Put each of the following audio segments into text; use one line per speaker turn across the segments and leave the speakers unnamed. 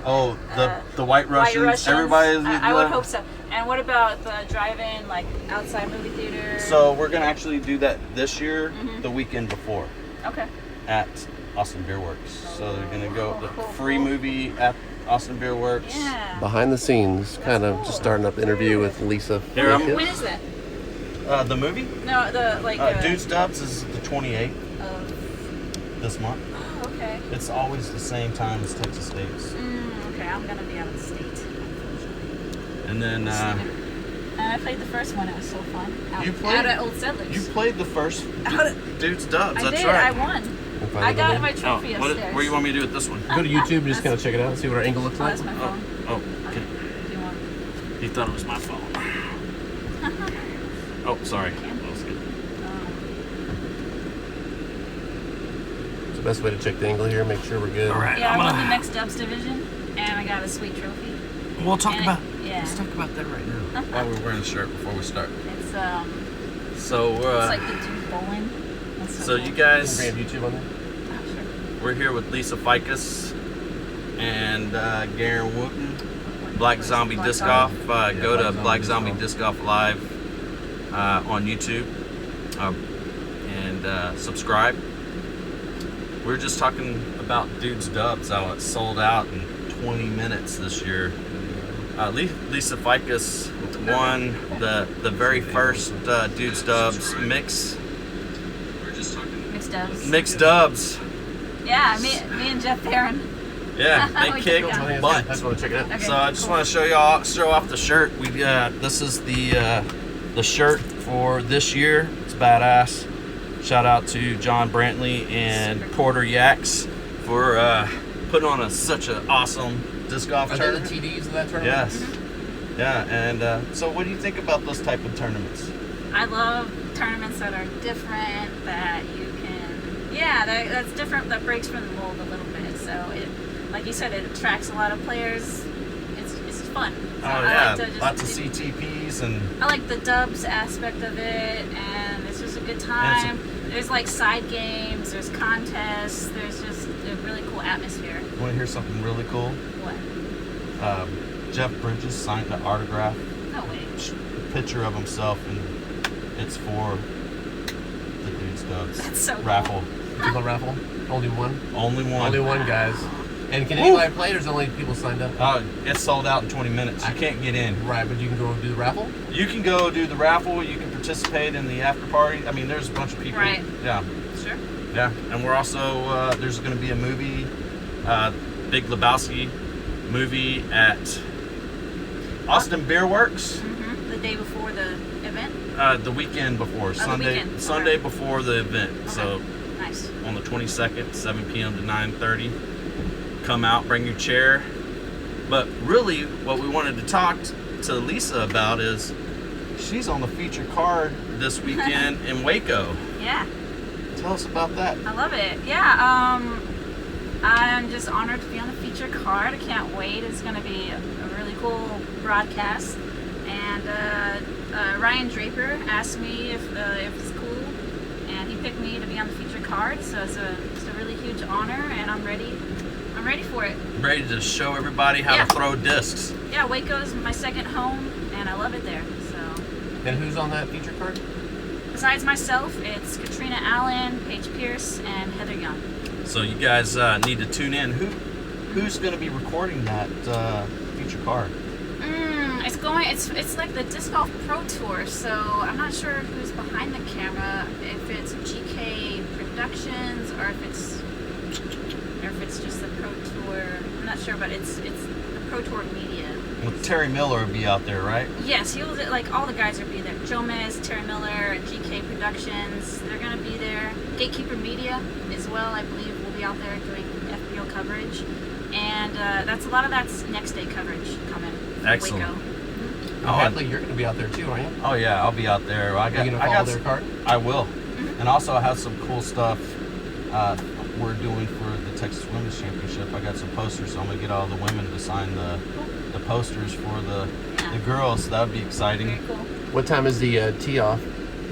Oh, the White Russians.
White Russians.
Everybody.
I would hope so. And what about the drive-in, like outside movie theater?
So we're gonna actually do that this year, the weekend before,
Okay.
at Austin Beer Works. So they're gonna go the free movie at Austin Beer Works.
Yeah.
Behind the scenes, kind of just starting up the interview with Lisa.
Here, I'm-
When is that?
The movie?
No, the like.
Dude's Dubs is the 28th
Of,
this month.
oh, okay.
It's always the same time as Texas State's.
Okay, I'm gonna be out of the state.
And then
And I played the first one. It was so fun.
You played-
out at Old Settlers.
you played the first
Out at-
Dude's Dubs.
I
That's
did.
right.
I won. I got my trophy upstairs.
Where do you want me to do it this one?
Go to YouTube and just kind of check it out and see what our angle looks
Oh,
like.
that's my phone.
Oh, okay.
Do you want?
He thought it was my phone. Oh, sorry. That was good.
It's the best way to check the angle here, make sure we're good.
All right.
Yeah, I
I'm
won the
gonna,
next Dubs division, and I got a sweet trophy.
we'll talk
And
about.
yeah.
Let's talk about that right now. While we're wearing a shirt before we start.
It's
So
it's like the Dude Bowling. That's
so
cool.
you
Can
guys,
we have YouTube on there?
Oh, sure.
we're here with Lisa Ficus and Garen Wooten. Black Zombie Disc Golf. Go to Black Zombie Disc Golf Live on YouTube and subscribe. We're just talking about Dude's Dubs, how it sold out in 20 minutes this year. Lisa Ficus won the very first Dude's Dubs
Mixed Dubs.
mixed dubs.
Yeah, me and Jeff Barron.
Yeah,
We
they
took
kicked
that.
I
butt.
just want to check it out.
Okay,
So I just
cool.
want to show off the shirt. We this is the shirt for this year. It's badass. Shout out to John Brantley and Porter Yaks for putting on such an awesome disc golf
Are they the
tournament.
TDs of that tournament?
Yes. Yeah, and so what do you think about those type of tournaments?
I love tournaments that are different, that you can, that's different, that breaks from the mold a little bit. So it, like you said, it attracts a lot of players. It's fun. So I like to just
lots of CTPs and
I like the dubs aspect of it, and it's just a good time. There's like side games, there's contests, there's just a really cool atmosphere.
want to hear something really cool?
What?
Jeff Bridges signed an autograph
No way.
picture of himself, and it's for the Dude's Dubs
That's so cool.
raffle.
People raffle? Only one?
Only one.
Only one, guys. And can anybody play, or there's only people signed up?
It's sold out in 20 minutes. You can't get in.
Right, but you can go do the raffle?
You can go do the raffle. You can participate in the after party. I mean, there's a bunch of people.
Right.
Yeah.
Sure.
Yeah. And we're also, there's going to be a movie, Big Lebowski movie at Austin Beer Works.
The day before the event.
The weekend before.
the
Sunday
weekend.
Sunday
Alright.
before the event.
Okay.
So
Nice.
on the 22nd, 7 p.m. to 9:30. Come out, bring your chair. But really, what we wanted to talk to Lisa about is she's on the feature card this weekend in Waco.
Yeah.
Tell us about that.
I love it. Yeah, I'm just honored to be on the feature card. I can't wait. It's going to be a really cool broadcast. And Ryan Draper asked me if it's cool, and he picked me to be on the feature card. So it's a really huge honor, and I'm ready for it.
Ready to show everybody how
Yeah.
to throw discs.
Yeah, Waco's my second home, and I love it there. So
And who's on that feature card?
besides myself, it's Katrina Allen, Paige Pierce, and Heather Young.
So you guys need to tune in. Who's going to be recording that feature card?
It's like the Disc Golf Pro Tour, so I'm not sure who's behind the camera, if it's GK Productions or if it's just the Pro Tour. I'm not sure, but it's the Pro Tour Media.
Well, Terry Miller will be out there, right?
Yes, he'll, like, all the guys will be there. Joe Mez, Terry Miller, GK Productions, they're gonna be there. Gatekeeper Media as well, I believe, will be out there doing FBO coverage. And that's a lot of that's next day coverage coming from
Excellent.
Waco.
Hadley, you're going to be out there too, aren't you?
Oh yeah, I'll be out there.
Are you going to follow their card?
I will. And also I have some cool stuff we're doing for the Texas Women's Championship. I got some posters, so I'm going to get all the women to sign the posters for the girls. So that would be exciting.
Very cool.
What time is the tee off?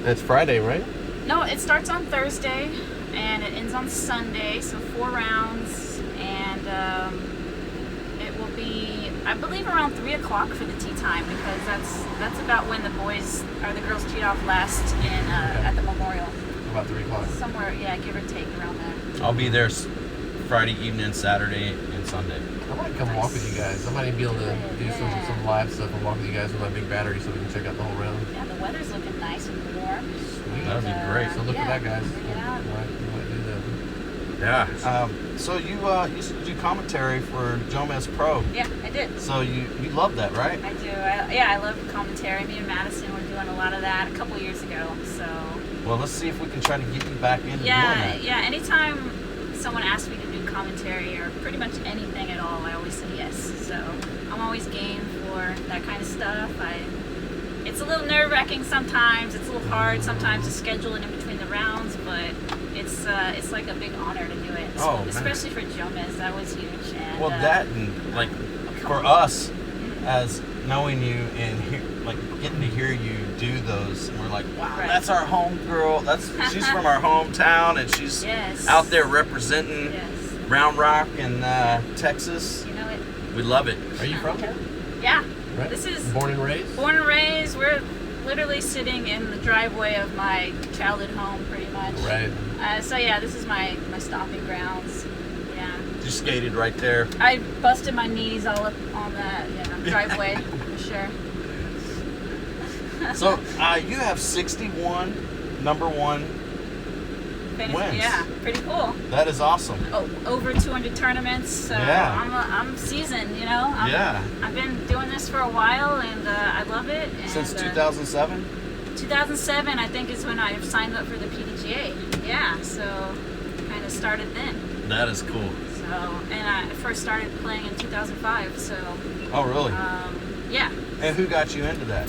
That's Friday, right?
No, it starts on Thursday and it ends on Sunday, so 4 rounds, and it will I believe around 3 o'clock for the tea time, because that's about when the girls teed off last in at the memorial.
About 3 o'clock.
Somewhere, yeah, give or take around there.
I'll be there Friday evening, Saturday, and Sunday.
I might come walk with you guys. I might even be able to do some live stuff and walk with you guys with my big battery so we can check out the whole round.
Yeah, the weather's looking nice and warm.
Sweet.
That'd be great.
So look
yeah,
at that, guys.
bring it out.
You might do that.
Yeah. So you used to do commentary for Jomez Pro.
Yeah, I did.
So you love that, right?
I do. I love commentary. Me and Madison were doing a lot of that a couple years ago. So
Well, let's see if we can try to get you back into doing
yeah,
that.
yeah. Anytime someone asks me to do commentary or pretty much anything at all, I always say yes. So I'm always game for that kind of stuff. It's a little nerve-wracking sometimes. It's a little hard sometimes to schedule it in between the rounds, but it's like a big honor to do it.
Oh, man.
Especially for Jomez, that was huge. And,
Well, that and like for us, as knowing you and getting to hear you do those, and we're like, wow,
Right.
that's our home girl. She's from our hometown, and she's
Yes.
out there representing
Yes.
Round Rock and Texas.
You know it.
We love it.
Are you from here?
Yeah.
Right.
This is
Born and raised?
born and raised. We're literally sitting in the driveway of my childhood home, pretty much.
Right.
So yeah, this is my stomping grounds. Yeah.
You skated right there.
I busted my knees all up on that driveway for sure.
So you have 61 number one. wins.
Yeah, pretty cool.
That is awesome.
Oh, over 200 tournaments. So
Yeah.
I'm seasoned. You know.
Yeah.
I've been doing this for a while, and I love it. And,
Since 2007?
2007, I think, is when I signed up for the PDGA. Yeah, so kind of started then.
That is cool.
So, and I first started playing in 2005. So,
Oh, really?
yeah.
And who got you into that?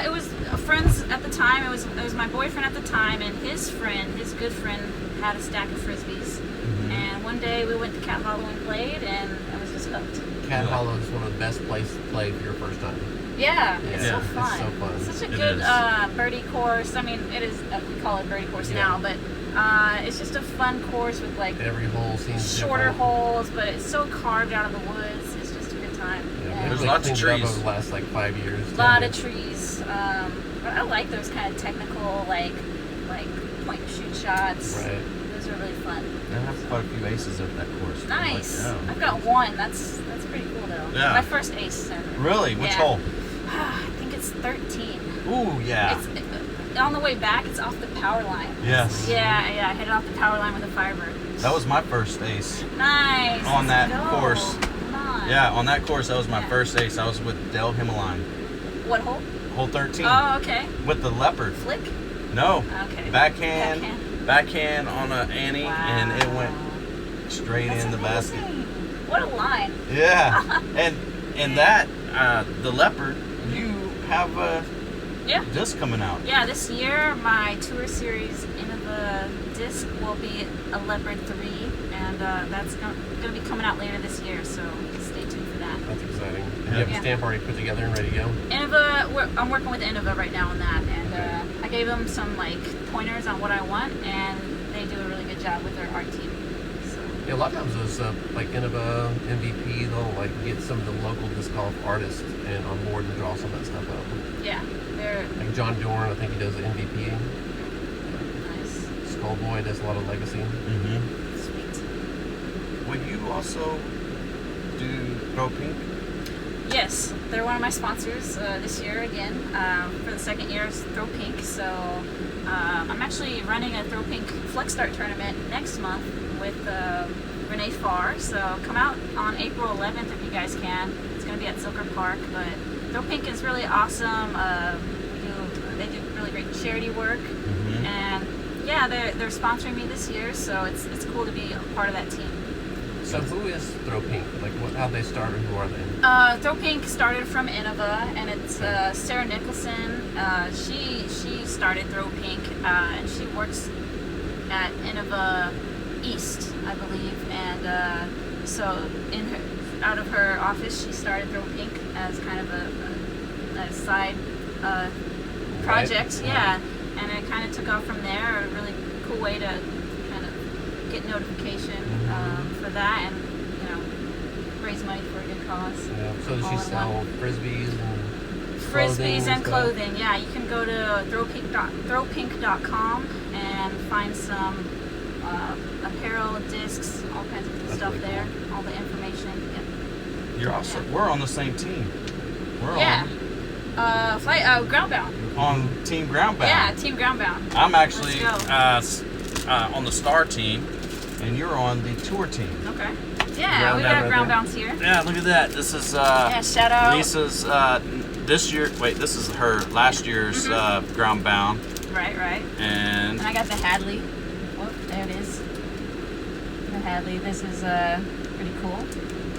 It was friends at the time. It was my boyfriend at the time, and his good friend, had a stack of frisbees. And one day we went to Cat Hollow and played, and I was just hooked.
Cat Hollow is one of the best places to play for your first time.
Yeah, it's
Yeah,
so
it's
fun.
so fun.
Such a
It
good
is.
birdie course. I mean, it is. We call it birdie course
Yeah.
now, but it's just a fun course with like
Every hole seems
shorter
different.
holes, but it's so carved out of the woods. It's just a good time.
Yeah,
Yeah.
There's
they've
lots of
cleaned it up
trees.
over the last like 5 years.
A lot of trees. But I like those kind of technical, like point and shoot shots.
Right.
Those are really fun.
I have quite a few aces at that course.
Nice.
Like,
I've got one. That's pretty cool though.
Yeah.
My first ace.
Really? Which
Yeah.
hole?
I think it's 13.
Ooh, yeah.
It's on the way back. It's off the power line.
Yes.
Yeah. I hit it off the power line with a Firebird.
That was my first ace.
Nice.
On
Let's
that
go.
course.
Come on.
Yeah, on that course, that was my
Yeah.
first ace. I was with Del Himmeline.
What hole?
Hole 13.
Oh, okay.
With the leopard.
Flick.
No.
Okay.
Backhand on a Annie, and it went straight
That's
in the basket.
amazing. What a line.
Yeah. and that, the leopard, you have a
Yeah.
disc coming out.
Yeah, this year my Tour Series Innova disc will be a Leopard 3, and that's going to be coming out later this year, so stay tuned for that.
That's exciting.
Yeah.
You have
Yeah.
a stamp already put together and ready to go?
Innova, I'm working with Innova right now on that, and I gave them some pointers on what I want, and they do a really good job with their art team. So.
Yeah, a lot of times those like Innova, MVP, they'll get some of the local disc golf artists and on board and draw some of that stuff up.
Yeah, they're
Like John Dorn, I think he does the MVP.
nice.
Skullboy does a lot of legacy.
Mm-hmm.
Sweet.
Will you also do Throw Pink?
Yes, they're one of my sponsors this year again. For the second year, it's Throw Pink. So I'm actually running a Throw Pink Flex Start tournament next month with Renee Farr. So come out on April 11th if you guys can. It's going to be at Silker Park. But Throw Pink is really awesome. They do really great charity work.
Mm-hmm.
And yeah, they're sponsoring me this year. So it's cool to be a part of that team.
So who is Throw Pink? Like how they started? Who are they?
Throw Pink started from Innova, and it's Sarah Nicholson. She started Throw Pink, and she works at Innova East, I believe. And so out of her office, she started Throw Pink as kind of a side project.
Right.
Yeah, and it kind of took off from there. A really cool way to kind of get notification for that, and raise money for a good cause.
Yeah. So does
All
she
in
sell
one.
frisbees and
Frisbees and
stuff?
clothing. Yeah, you can go to throwpink.com and find some apparel, discs, all kinds of good
That's
stuff
really
there. All the information. Yeah.
You're also. We're on the same team. We're
Yeah. Flight Groundbound.
on Team Groundbound.
Yeah, Team Groundbound.
I'm actually
Let's
on the Star team, and you're on the Tour team.
Okay. Yeah, we got
Groundbound right
Groundbounds here.
Yeah, look at that. This is
Yeah, shout out.
Lisa's this year. Wait, this is her last year's Groundbound,
Right.
and
And I got the Hadley. Oh, there it is. The Hadley. This is pretty cool.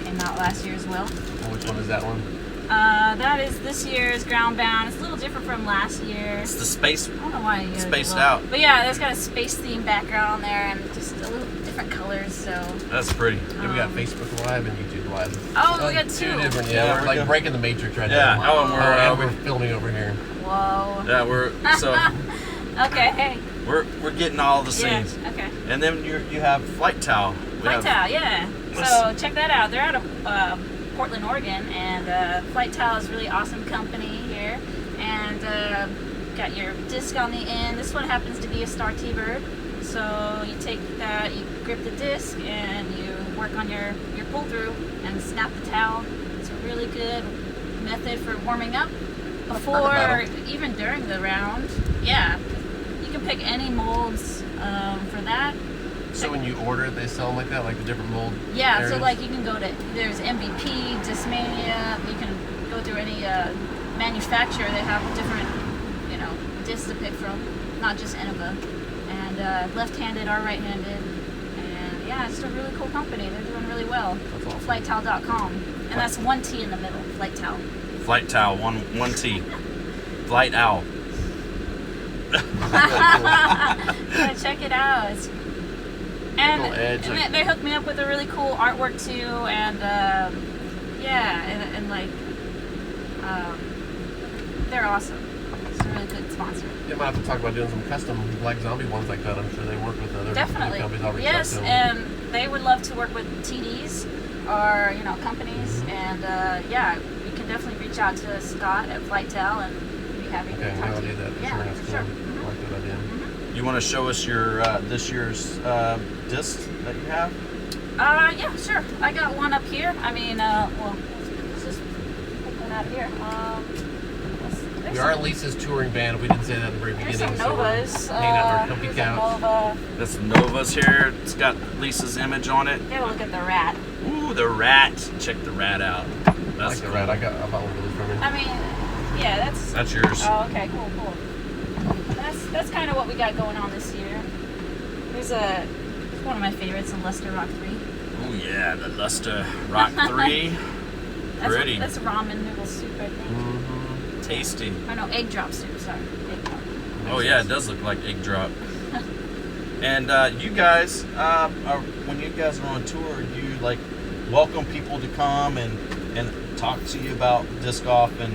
Came out last year as well.
Which one is that one?
That is this year's Groundbound. It's a little different from last year.
it's the space.
I don't know why you guys
Spaced
look.
out.
But yeah, there's got a space theme background on there and just a little different colors. So
That's pretty.
Yeah, we got Facebook Live and YouTube Live.
oh, we got two.
different.
Yeah,
Yeah,
we're
we're like
good.
breaking the matrix right
Yeah.
now.
Oh, and
We're filming over here.
Whoa.
Yeah, we're so
Okay. Hey.
we're getting all the
Yeah.
scenes,
Okay.
and then you have Flight Towel. We
Flight
have-
Towel, yeah.
Let's-
So check that out. They're out of Portland, Oregon, and Flight Towel is a really awesome company here. And got your disc on the end. This one happens to be a Star T-Bird. So you take that, you grip the disc, and you work on your pull through and snap the towel. It's a really good method for warming up before
about
or even during the round. Yeah, you can pick any molds for that.
So when you order it, they sell them like that, like the different mold.
Yeah, so
areas?
like you can go to, there's MVP, Discmania, you can go through any manufacturer, they have different, discs to pick from, not just Innova. And left-handed or right-handed. And yeah, it's a really cool company, they're doing really well.
That's awesome.
FlightTowel.com. And that's one T in the middle, Flight Towel.
Flight Towel, one T. Flight Owl.
Yeah, check it out. And,
Cool edge,
and
like-
they hooked me up with a really cool artwork too, and they're awesome. It's a really good sponsor.
You might have to talk about doing some custom Black Zombie ones like that. I'm sure they work with other
Definitely.
companies. I'll reach
Yes,
out to them.
and they would love to work with TDs or companies, and you can definitely reach out to Scott at FlightTel, and we'd be happy to
Okay,
talk
I'll
to
do
you.
that. For
Yeah,
sure.
for
That's
sure.
cool. I like that idea.
You want to show us your this year's disc that you have?
Yeah, sure. I got one up here. I mean, let's just put that out here. There's
We are Lisa's touring band. We didn't say that at the very
There's
beginning.
some
so we're
Novas.
hanging out on our comfy
Here's a
couch.
Nova.
This Nova's here. It's got Lisa's image on it.
You gotta look at the rat.
Ooh, the rat. Check the rat out.
I
That's
like the
cool.
rat. I bought one of those from her.
I mean, yeah, that's.
That's yours.
Oh, okay, cool. That's kind of what we got going on this year. There's one of my favorites, a Luster Rock 3.
Oh yeah, the Luster Rock 3. Pretty.
That's ramen noodle soup, I think.
Mm-hmm.
Tasty.
Oh no, egg drop soup. Sorry, egg drop.
Oh yeah, it does look like egg drop. And you guys, when you guys are on tour, you like welcome people to come and talk to you about disc golf and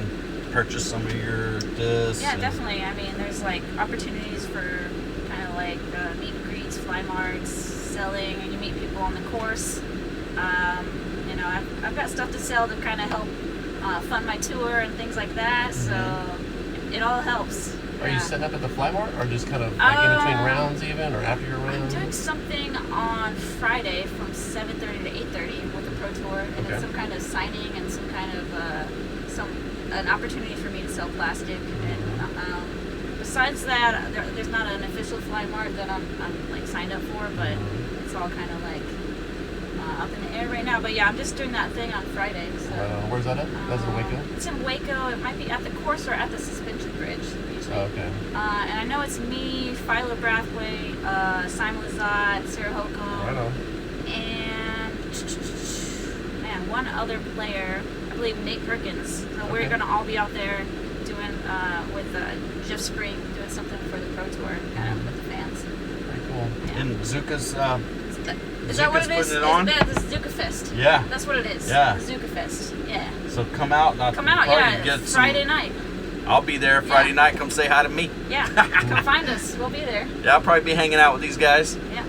purchase some of your discs.
Yeah,
and-
definitely. I mean, there's like opportunities for kind of like meet and greets, fly marks, selling, and you meet people on the course. I've got stuff to sell to kind of help fund my tour and things like that. So it all helps.
Are you
Yeah.
setting up at the fly mart, or just kind of like in between
Um,
rounds, even, or after your
I'm
round?
doing something on Friday from 7:30 to 8:30 with the Pro Tour, and
Okay.
it's some kind of signing and some kind of an opportunity for me to sell plastic. And besides that, there's not an official fly mart that I'm like signed up for, but it's all kind of like up in the air right now. But yeah, I'm just doing that thing on Friday. So.
Where's that at? That's in Waco?
It's in Waco. It might be at the course or at the suspension bridge. Usually.
Oh, okay.
And I know it's me, Philo Brathwaite, Simon Lazat, Sarah Holcomb,
Right on.
and man, one other player, I believe Nate Perkins. So we're
Okay.
gonna all be out there doing with Jeff Spring, doing something for the Pro Tour, kind of with the fans.
Very cool.
Yeah.
And Zuka's,
Is that what
Zuka's
it is?
putting it on?
It's the Zuka Fest.
yeah.
That's what it is.
Yeah.
The Zuka Fest. Yeah.
So come out, not
Come out,
party,
yeah.
get some-
Friday night.
I'll be there Friday
Yeah.
night. Come say hi to me.
Yeah. Come find us. We'll be there.
Yeah, I'll probably be hanging out with these guys.
Yeah.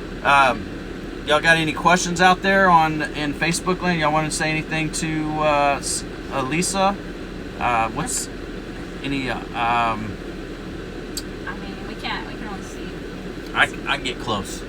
y'all got any questions out there in Facebook land? Y'all want to say anything to Lisa? What's any?
I mean, we can only see.
I can get close.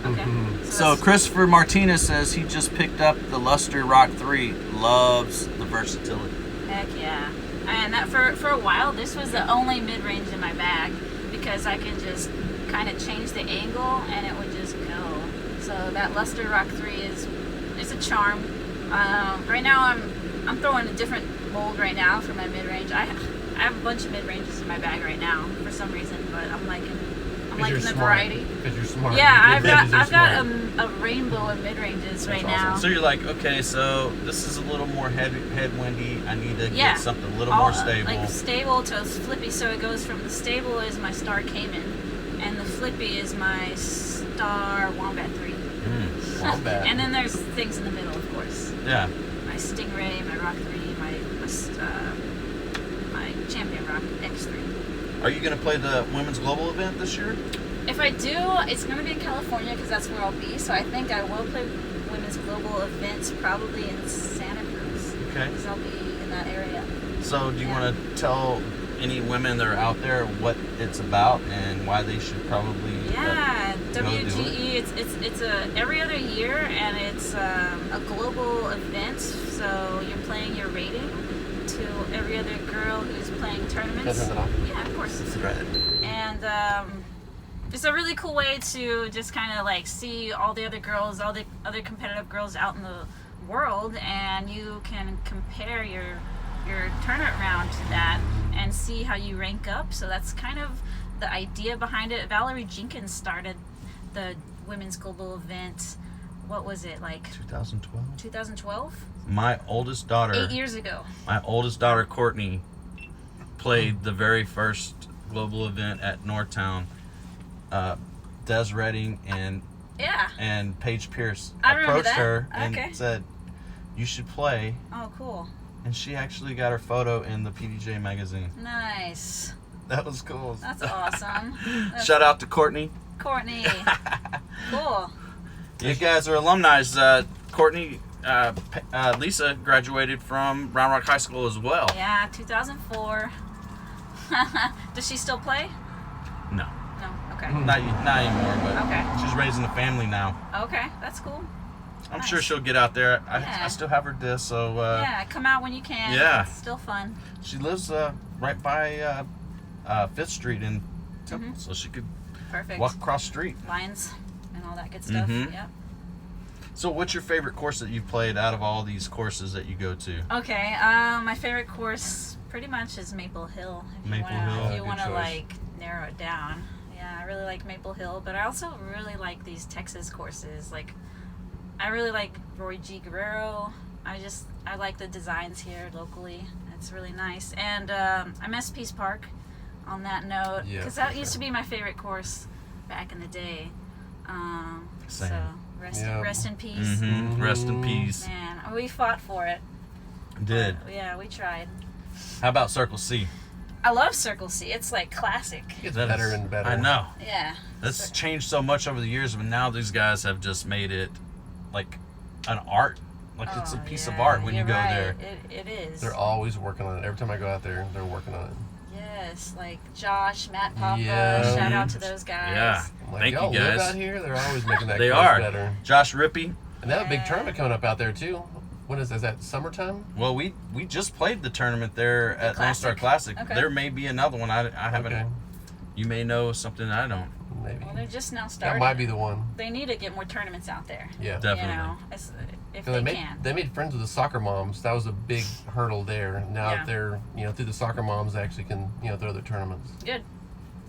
Okay.
So
that's-
Christopher Martinez says he just picked up the Luster Rock 3. Loves the versatility.
Heck yeah. And that for a while, this was the only mid-range in my bag because I could just kind of change the angle and it would just go. So that Luster Rock 3 is a charm. Right now I'm throwing a different mold right now for my mid-range. I have a bunch of mid-ranges in my bag right now for some reason, but I'm liking the variety.
Because you're smart.
Yeah, I've
Mid-ranges are
got
smart.
a rainbow of mid-ranges right now.
So you're like, okay, so this is a little more headwindy. I need to
Yeah.
get something a little more stable.
Like stable to flippy, so it goes from the stable is my Star Cayman, and the flippy is my Star Wombat 3.
Wombat.
And then there's things in the middle, of course.
Yeah.
My Stingray, my Rock 3, my Champion Rock X3.
Are you going to play the Women's Global event this year?
If I do, it's going to be in California because that's where I'll be. So I think I will play Women's Global events probably in Santa Cruz
Okay.
because I'll be in that area.
So do you
Yeah.
want to tell any women that are out there what it's about and why they should probably
Yeah,
go do
WGE. It's a every other year, and it's a global event. So you're playing your rating to every other girl who's playing tournaments.
Turn that off.
Yeah, of course.
Right.
And it's a really cool way to just kind of like see all the other girls, all the other competitive girls out in the world, and you can compare your tournament round to that and see how you rank up. So that's kind of the idea behind it. Valerie Jenkins started the Women's Global event. What was it, like
2012.
2012?
My oldest daughter.
8 years ago.
My oldest daughter, Courtney, played the very first global event at Northtown. Des Redding
Yeah.
and Paige Pierce
I remember
approached
that.
her and
Okay.
said, "You should play."
Oh, cool.
And she actually got her photo in the PDJ magazine.
Nice.
That was cool.
That's awesome. That's
Shout out to Courtney.
Courtney. Cool.
You guys are alumni. Courtney, Lisa graduated from Round Rock High School as well.
Yeah, 2004. Does she still play?
No,
No. Okay.
not anymore, but
Okay.
she's raising a family now.
Okay, that's cool.
I'm
Nice.
sure she'll get out there.
Yeah.
I still have her disc, so
Yeah, come out when you can.
yeah.
It's still fun.
she lives right by 5th Street in Temple,
Mhm.
so she could
Perfect.
walk across the street.
Lines and all that good stuff.
Mhm.
Yep.
So what's your favorite course that you've played out of all these courses that you go to?
Okay, my favorite course pretty much is Maple Hill.
Maple Hill.
If
Yeah,
you
good
want to
choice.
like narrow it down. Yeah, I really like Maple Hill, but I also really like these Texas courses. Like, I really like Roy G. Guerrero. I like the designs here locally. It's really nice. And I miss Peace Park on that note,
Yeah,
because
for
that used
sure.
to be my favorite course back in the day.
Same.
So rest
Yeah.
in peace.
Mm-hmm. Rest in peace.
Man, we fought for it.
Did.
Yeah, we tried.
How about Circle C?
I love Circle C. It's like classic.
It gets
That
better
is-
and better.
I know.
Yeah.
That's changed so much over the years, but now these guys have just made it like an art. Like it's a
Oh,
piece of
yeah,
art when you
you're
go
right.
there.
It is.
They're always working on it. Every time I go out there, they're working on it.
Yes, like Josh, Matt Papa.
Yeah.
Shout out to those guys.
Yeah.
I'm like,
Thank you,
y'all live
guys.
out here. They're always making that
They
course
are.
better.
Josh Rippey.
And they have a big
Yeah.
tournament coming up out there too. When is that? Summertime?
Well, we just played the tournament there at Lone Star Classic.
Okay.
There may be another one. I haven't.
Okay,
You may know something I don't.
maybe.
Well, they're just now
That
starting.
might be the one.
They need to get more tournaments out there.
Yeah.
Definitely.
You know, if
'Cause
they
made,
can.
they made friends with the soccer moms. That was a big hurdle there. Now
Yeah.
that they're, through the soccer moms, they actually can, throw their tournaments.
Good.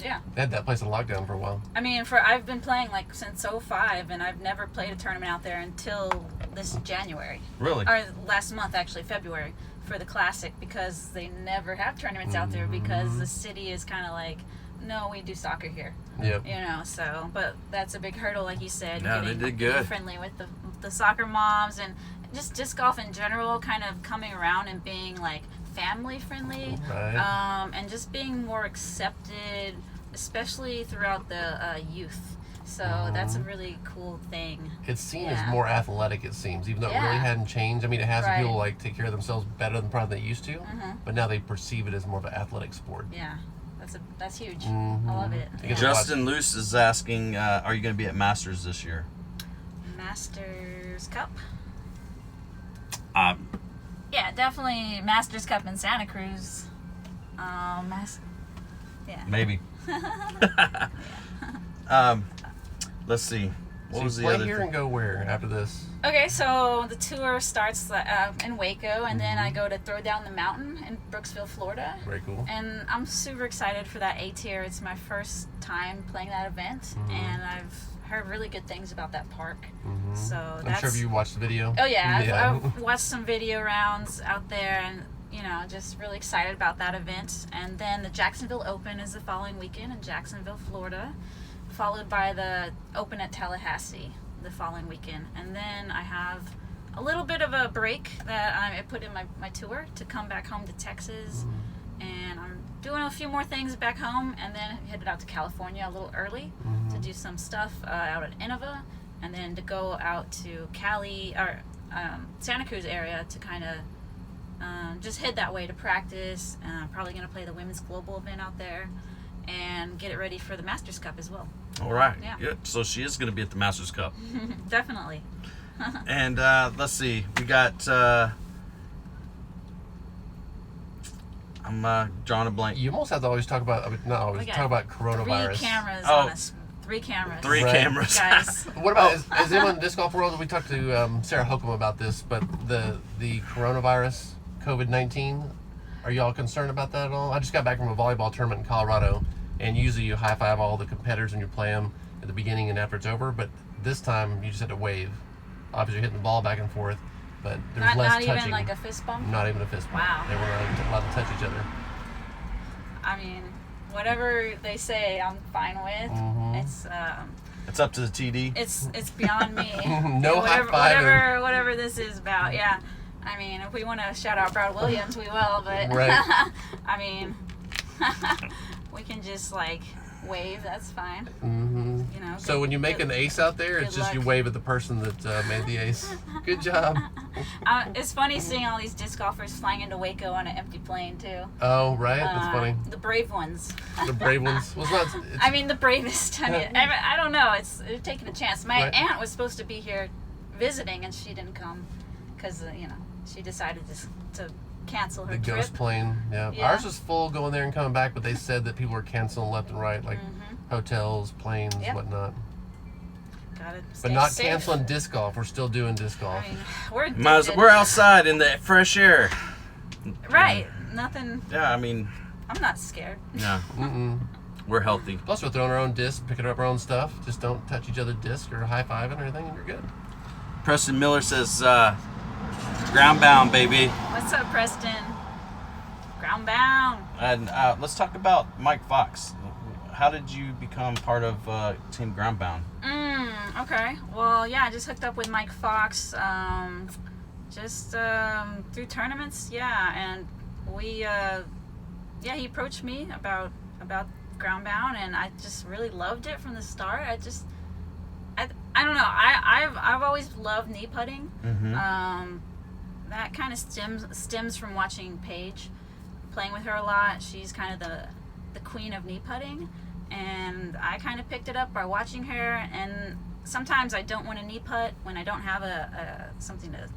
Yeah.
They had that place in lockdown for a while.
I mean, I've been playing like since 05, and I've never played a tournament out there until this January.
Really?
Or last month, actually, February, for the Classic, because they never have tournaments out there because the city is kind of like, no, we do soccer here.
Yep.
You know, so, but that's a big hurdle, like you said.
Yeah, they did good.
Friendly with the soccer moms, and just disc golf in general, kind of coming around and being like family friendly,
Right.
and just being more accepted, especially throughout the youth. So that's a really cool thing.
It's seen
Yeah.
as more athletic, it seems, even though it
Yeah.
really hadn't changed. I mean, it has
Right.
people like take care of themselves better than probably they used to,
Mhm.
but now they perceive it as more of an athletic sport.
Yeah, that's huge.
Mhm.
I love it.
I guess
Yeah.
Justin Luce is asking, are you going to be at Masters this year?
Masters Cup.
Um,
Yeah, definitely Masters Cup in Santa Cruz. Yeah.
maybe. Let's see. What
So
was
you
the
play
other
here
thing?
and go where after this?
Okay, so the tour starts in Waco, and then I go to Throw Down the Mountain in Brooksville, Florida.
Very cool.
And I'm super excited for that A tier. It's my first time playing that event, and I've heard really good things about that park. So
I'm
that's.
sure you watched the video.
Oh yeah,
Yeah.
I've watched some video rounds out there, and just really excited about that event. And then the Jacksonville Open is the following weekend in Jacksonville, Florida, followed by the Open at Tallahassee the following weekend. And then I have a little bit of a break that I put in my tour to come back home to Texas, and I'm doing a few more things back home, and then headed out to California a little early to do some stuff out at Innova, and then to go out to Cali or Santa Cruz area to kind of just head that way to practice. Probably going to play the Women's Global event out there and get it ready for the Masters Cup as well.
All right.
Yeah.
Good. So she is going to be at the Masters Cup.
Definitely.
And let's see. We got. I'm drawing a blank.
You almost have to always talk about, not always,
We got
talk about coronavirus.
3 cameras
Oh.
on us. 3 cameras.
Three
Right.
cameras.
Guys.
What about, is anyone in the disc golf world, we talked to Sarah Hokum about this, but the coronavirus, COVID-19, are y'all concerned about that at all? I just got back from a volleyball tournament in Colorado, and usually you high-five all the competitors when you play them at the beginning and after it's over, but this time you just had to wave. Obviously you're hitting the ball back and forth, but there's less
Not
touching.
even like a fist bump?
Not even a fist bump.
Wow.
They were not even allowed to touch each other.
I mean, whatever they say, I'm fine with.
Mhm.
It's up to the TD.
It's beyond me.
No
whatever,
high-fiving.
whatever this is about. Yeah. I mean, if we want to shout out Brad Williams, we will. But
Right.
I mean, we can just like wave. That's fine.
Mm-hmm. So when you make an ace out there, it's
good
just you
luck.
wave at the person that made the ace. Good job.
It's funny seeing all these disc golfers flying into Waco on an empty plane too.
Oh, right. That's funny.
The brave ones.
The brave ones. Well, it's not. It's,
I mean, the bravest. I mean, I don't know. They're taking a chance. My
Right.
aunt was supposed to be here visiting, and she didn't come because she decided to cancel her
the
trip.
ghost plane. Yeah.
Yeah.
Ours was full going there and coming back, but they said that people were canceling left and right, like hotels, planes,
Yep.
whatnot.
Gotta
But
stay
not
safe.
canceling disc golf. We're still doing disc golf.
I mean, we're
We're outside in the fresh air.
Right. Nothing.
Yeah, I mean,
I'm not scared.
yeah,
Mm-mm.
we're healthy.
Plus, we're throwing our own disc, picking up our own stuff. Just don't touch each other's disc or high fiving or anything, and you're good.
Preston Miller says, ground bound, baby.
What's up, Preston? Ground bound.
And let's talk about Mike Fox. How did you become part of Team Groundbound?
Okay. Well, yeah, I just hooked up with Mike Fox, just through tournaments. Yeah, and we, he approached me about Groundbound, and I just really loved it from the start. I don't know. I've always loved knee putting. That kind of stems from watching Paige, playing with her a lot. She's kind of the queen of knee putting, and I kind of picked it up by watching her. And sometimes I don't want to knee putt when I don't have a something to,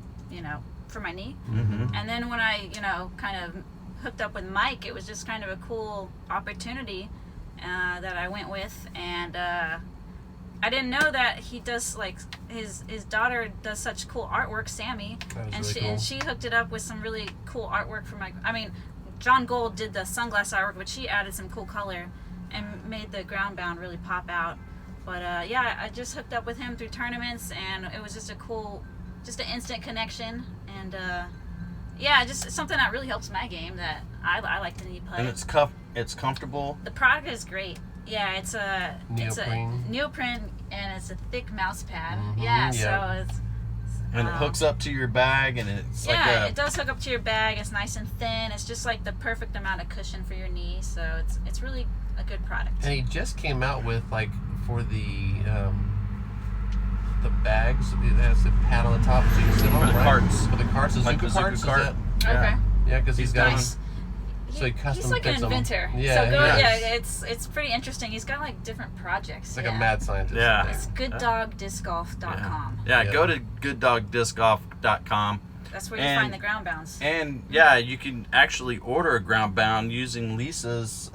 for my knee. And then when I, kind of hooked up with Mike, it was just kind of a cool opportunity that I went with. And I didn't know that he does, like, his daughter does such cool artwork, Sammy.
That is
And
really cool.
and she hooked it up with some really cool artwork for my. I mean, John Gold did the sunglass artwork, but she added some cool color and made the Groundbound really pop out. But I just hooked up with him through tournaments, and it was just just an instant connection. And just something that really helps my game that I like to knee putt.
And it's comfortable.
The product is great. Yeah, it's a neoprene, and it's a thick mouse pad.
yeah.
So it's.
And it hooks up to your bag, and it's
It does hook up to your bag. It's nice and thin. It's just like the perfect amount of cushion for your knee. So it's really a good product.
And he just came out with, like, for the bags. It has a pad on the top so you can sit on
For the
right?
carts.
For the carts, the
Like
Zuka
the Zuka
carts.
cart.
Is that?
Okay.
Yeah, because he's got
Nice.
So he custom
He's like an
fits 'em.
inventor.
Yeah,
So go,
he
yeah,
is.
it's pretty interesting. He's got like different projects.
It's like
yeah.
a mad scientist.
Yeah.
I think.
It's gooddogdiscgolf.com.
Yeah,
Yeah.
go to gooddogdiscgolf.com.
That's where you
And-
find the ground bounds.
And yeah, you can actually order a ground bound using Lisa's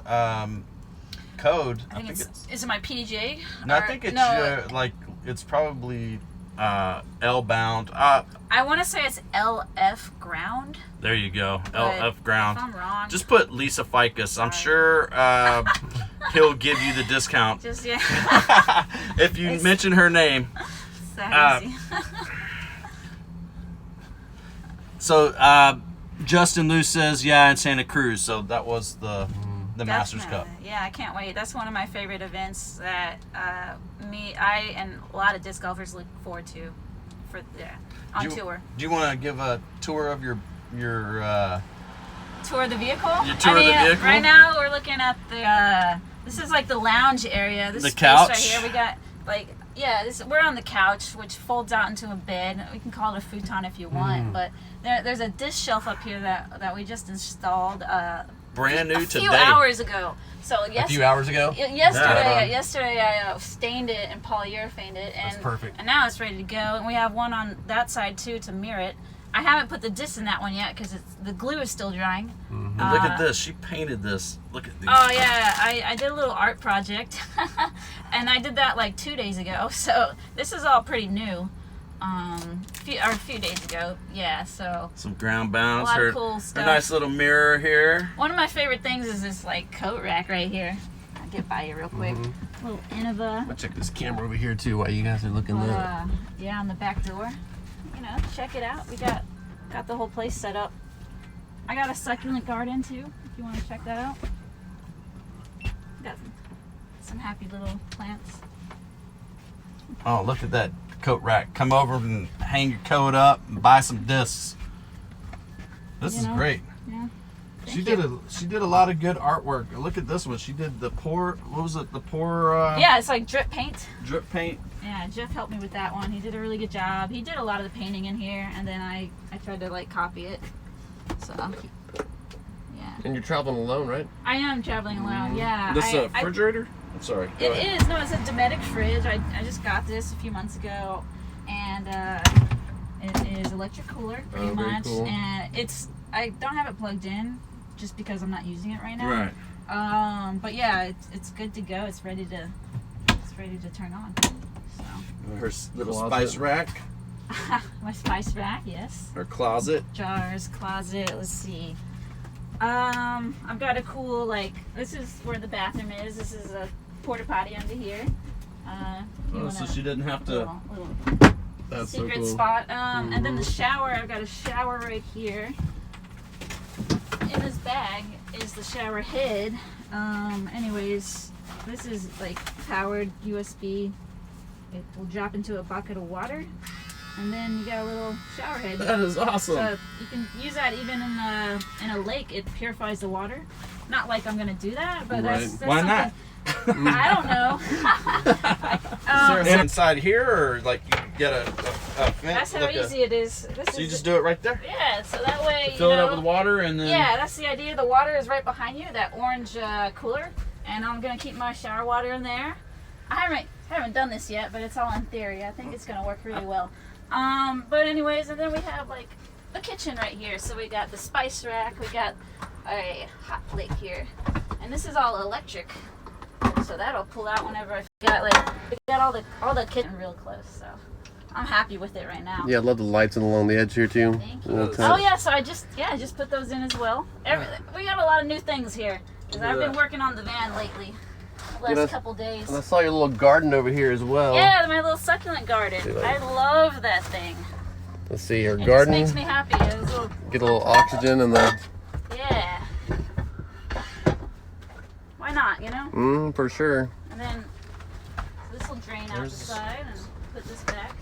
code.
I think it's is it my PDJ?
No, I
Or-
think it's
no,
like it's probably L bound.
I want to say it's LF ground.
There you go,
but
LF ground.
If I'm wrong,
Just put Lisa Ficus. I'm
Sorry.
sure he'll give you the discount
just yeah.
if you
It's-
mention her name.
Sassy.
So Justin Lou says, yeah, in Santa Cruz. So that was the Masters Cup.
Definitely. Yeah, I can't wait. That's one of my favorite events that I and a lot of disc golfers look forward to on
Do you-
tour.
Do you want to give a tour of your
Tour of the vehicle?
You tour the vehicle?
Right now we're looking at the this is like the lounge area. This
The
space
couch?
right here. We got like we're on the couch which folds out into a bed. We can call it a futon if you want, but there's a disc shelf up here that we just installed
brand new
a few
today?
hours ago. So
A few hours ago.
Yesterday I stained it and polyurethaned it, and
That's perfect.
And now it's ready to go. And we have one on that side too to mirror it. I haven't put the disc in that one yet because the glue is still drying.
And look at this. She painted this. Look at these.
Oh yeah, I did a little art project, and I did that like 2 days ago. So this is all pretty new. A few days ago. Yeah. So
Some ground bounds.
A lot of
Her,
cool
her
stuff.
nice little mirror here.
one of my favorite things is this like coat rack right here. I'll get by you real quick. Little Innova.
I'm gonna check this camera over here too while you guys are looking at.
Yeah, on the back door. You know, check it out. We got the whole place set up. I got a succulent garden too, if you want to check that out. Got some happy little plants.
Oh, look at that coat rack. Come over and hang your coat up and buy some discs. This
You
is
know?
great.
Yeah.
She did a lot of good artwork. Look at this one. She did the pour. What was it? The pour.
Yeah, it's like drip paint.
Drip paint.
Yeah, Jeff helped me with that one. He did a really good job. He did a lot of the painting in here, and then I tried to like copy it. So, yeah.
And you're traveling alone, right?
I am traveling alone. Yeah.
This
I-
refrigerator. I'm sorry. Go
It
ahead.
is. No, it's a Dometic fridge. I just got this a few months ago, and it is electric cooler pretty
Oh, very
much.
cool.
And I don't have it plugged in just because I'm not using it right now.
Right.
But yeah, it's good to go. It's ready to turn on. So
Her little
Closet.
spice rack.
my spice rack, yes.
Her closet.
Jars, closet. Let's see. I've got a cool this is where the bathroom is. This is a porta potty under here.
Oh, so she didn't have to.
little
That's
secret spot. And then the shower. I've got a shower right here. In this bag is the shower head. Anyways, this is like powered USB. It will drop into a bucket of water, and then you got a little shower head.
That is awesome.
So you can use that even in a lake. It purifies the water. Not like I'm gonna do that, but
Right.
that's
Why not?
something- I don't know.
And inside here, or like you get a fence.
That's how
like
easy it is. This
So you
is
just do it right there.
yeah. So that way
Fill
you
it
know,
up with water and then.
Yeah, that's the idea. The water is right behind you, that orange cooler, and I'm gonna keep my shower water in there. I haven't done this yet, but it's all in theory. I think it's gonna work really well. But anyways, and then we have like a kitchen right here. So we got the spice rack, we got a hot plate here, and this is all electric. So that'll pull out whenever I got all the kitchen real close. So I'm happy with it right now.
Yeah, I love the lights along the edge here too.
Thank you.
Little
Oh
touch.
yeah, so I just put those in as well. We got a lot of new things here because I've been working on the van lately, the last couple days.
And I saw your little garden over here as well.
Yeah, my little succulent garden.
See, like-
I love that thing.
Let's see your
It
garden.
just makes me happy. It was a little,
Get a little oxygen and the
yeah. Why not? You know.
for sure.
And then this will drain out the
There's-
side and put this back.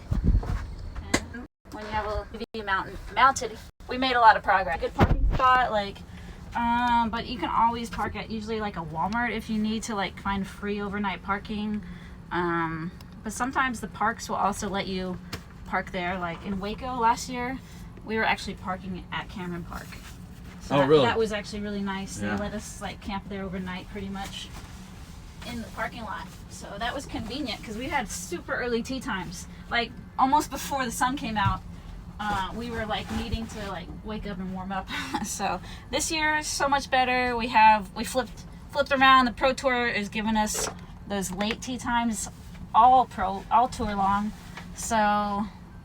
And when you have a TV mounted, we made a lot of progress. Good parking spot, but you can always park at usually like a Walmart if you need to like find free overnight parking. But sometimes the parks will also let you park there. Like in Waco last year, we were actually parking at Cameron Park. So
Oh, really?
That was actually really nice.
Yeah.
They let us like camp there overnight pretty much in the parking lot. So that was convenient because we had super early tea times. Like almost before the sun came out, we were like needing to like wake up and warm up. So this year is so much better. We flipped around. The Pro Tour is giving us those late tea times all tour long. So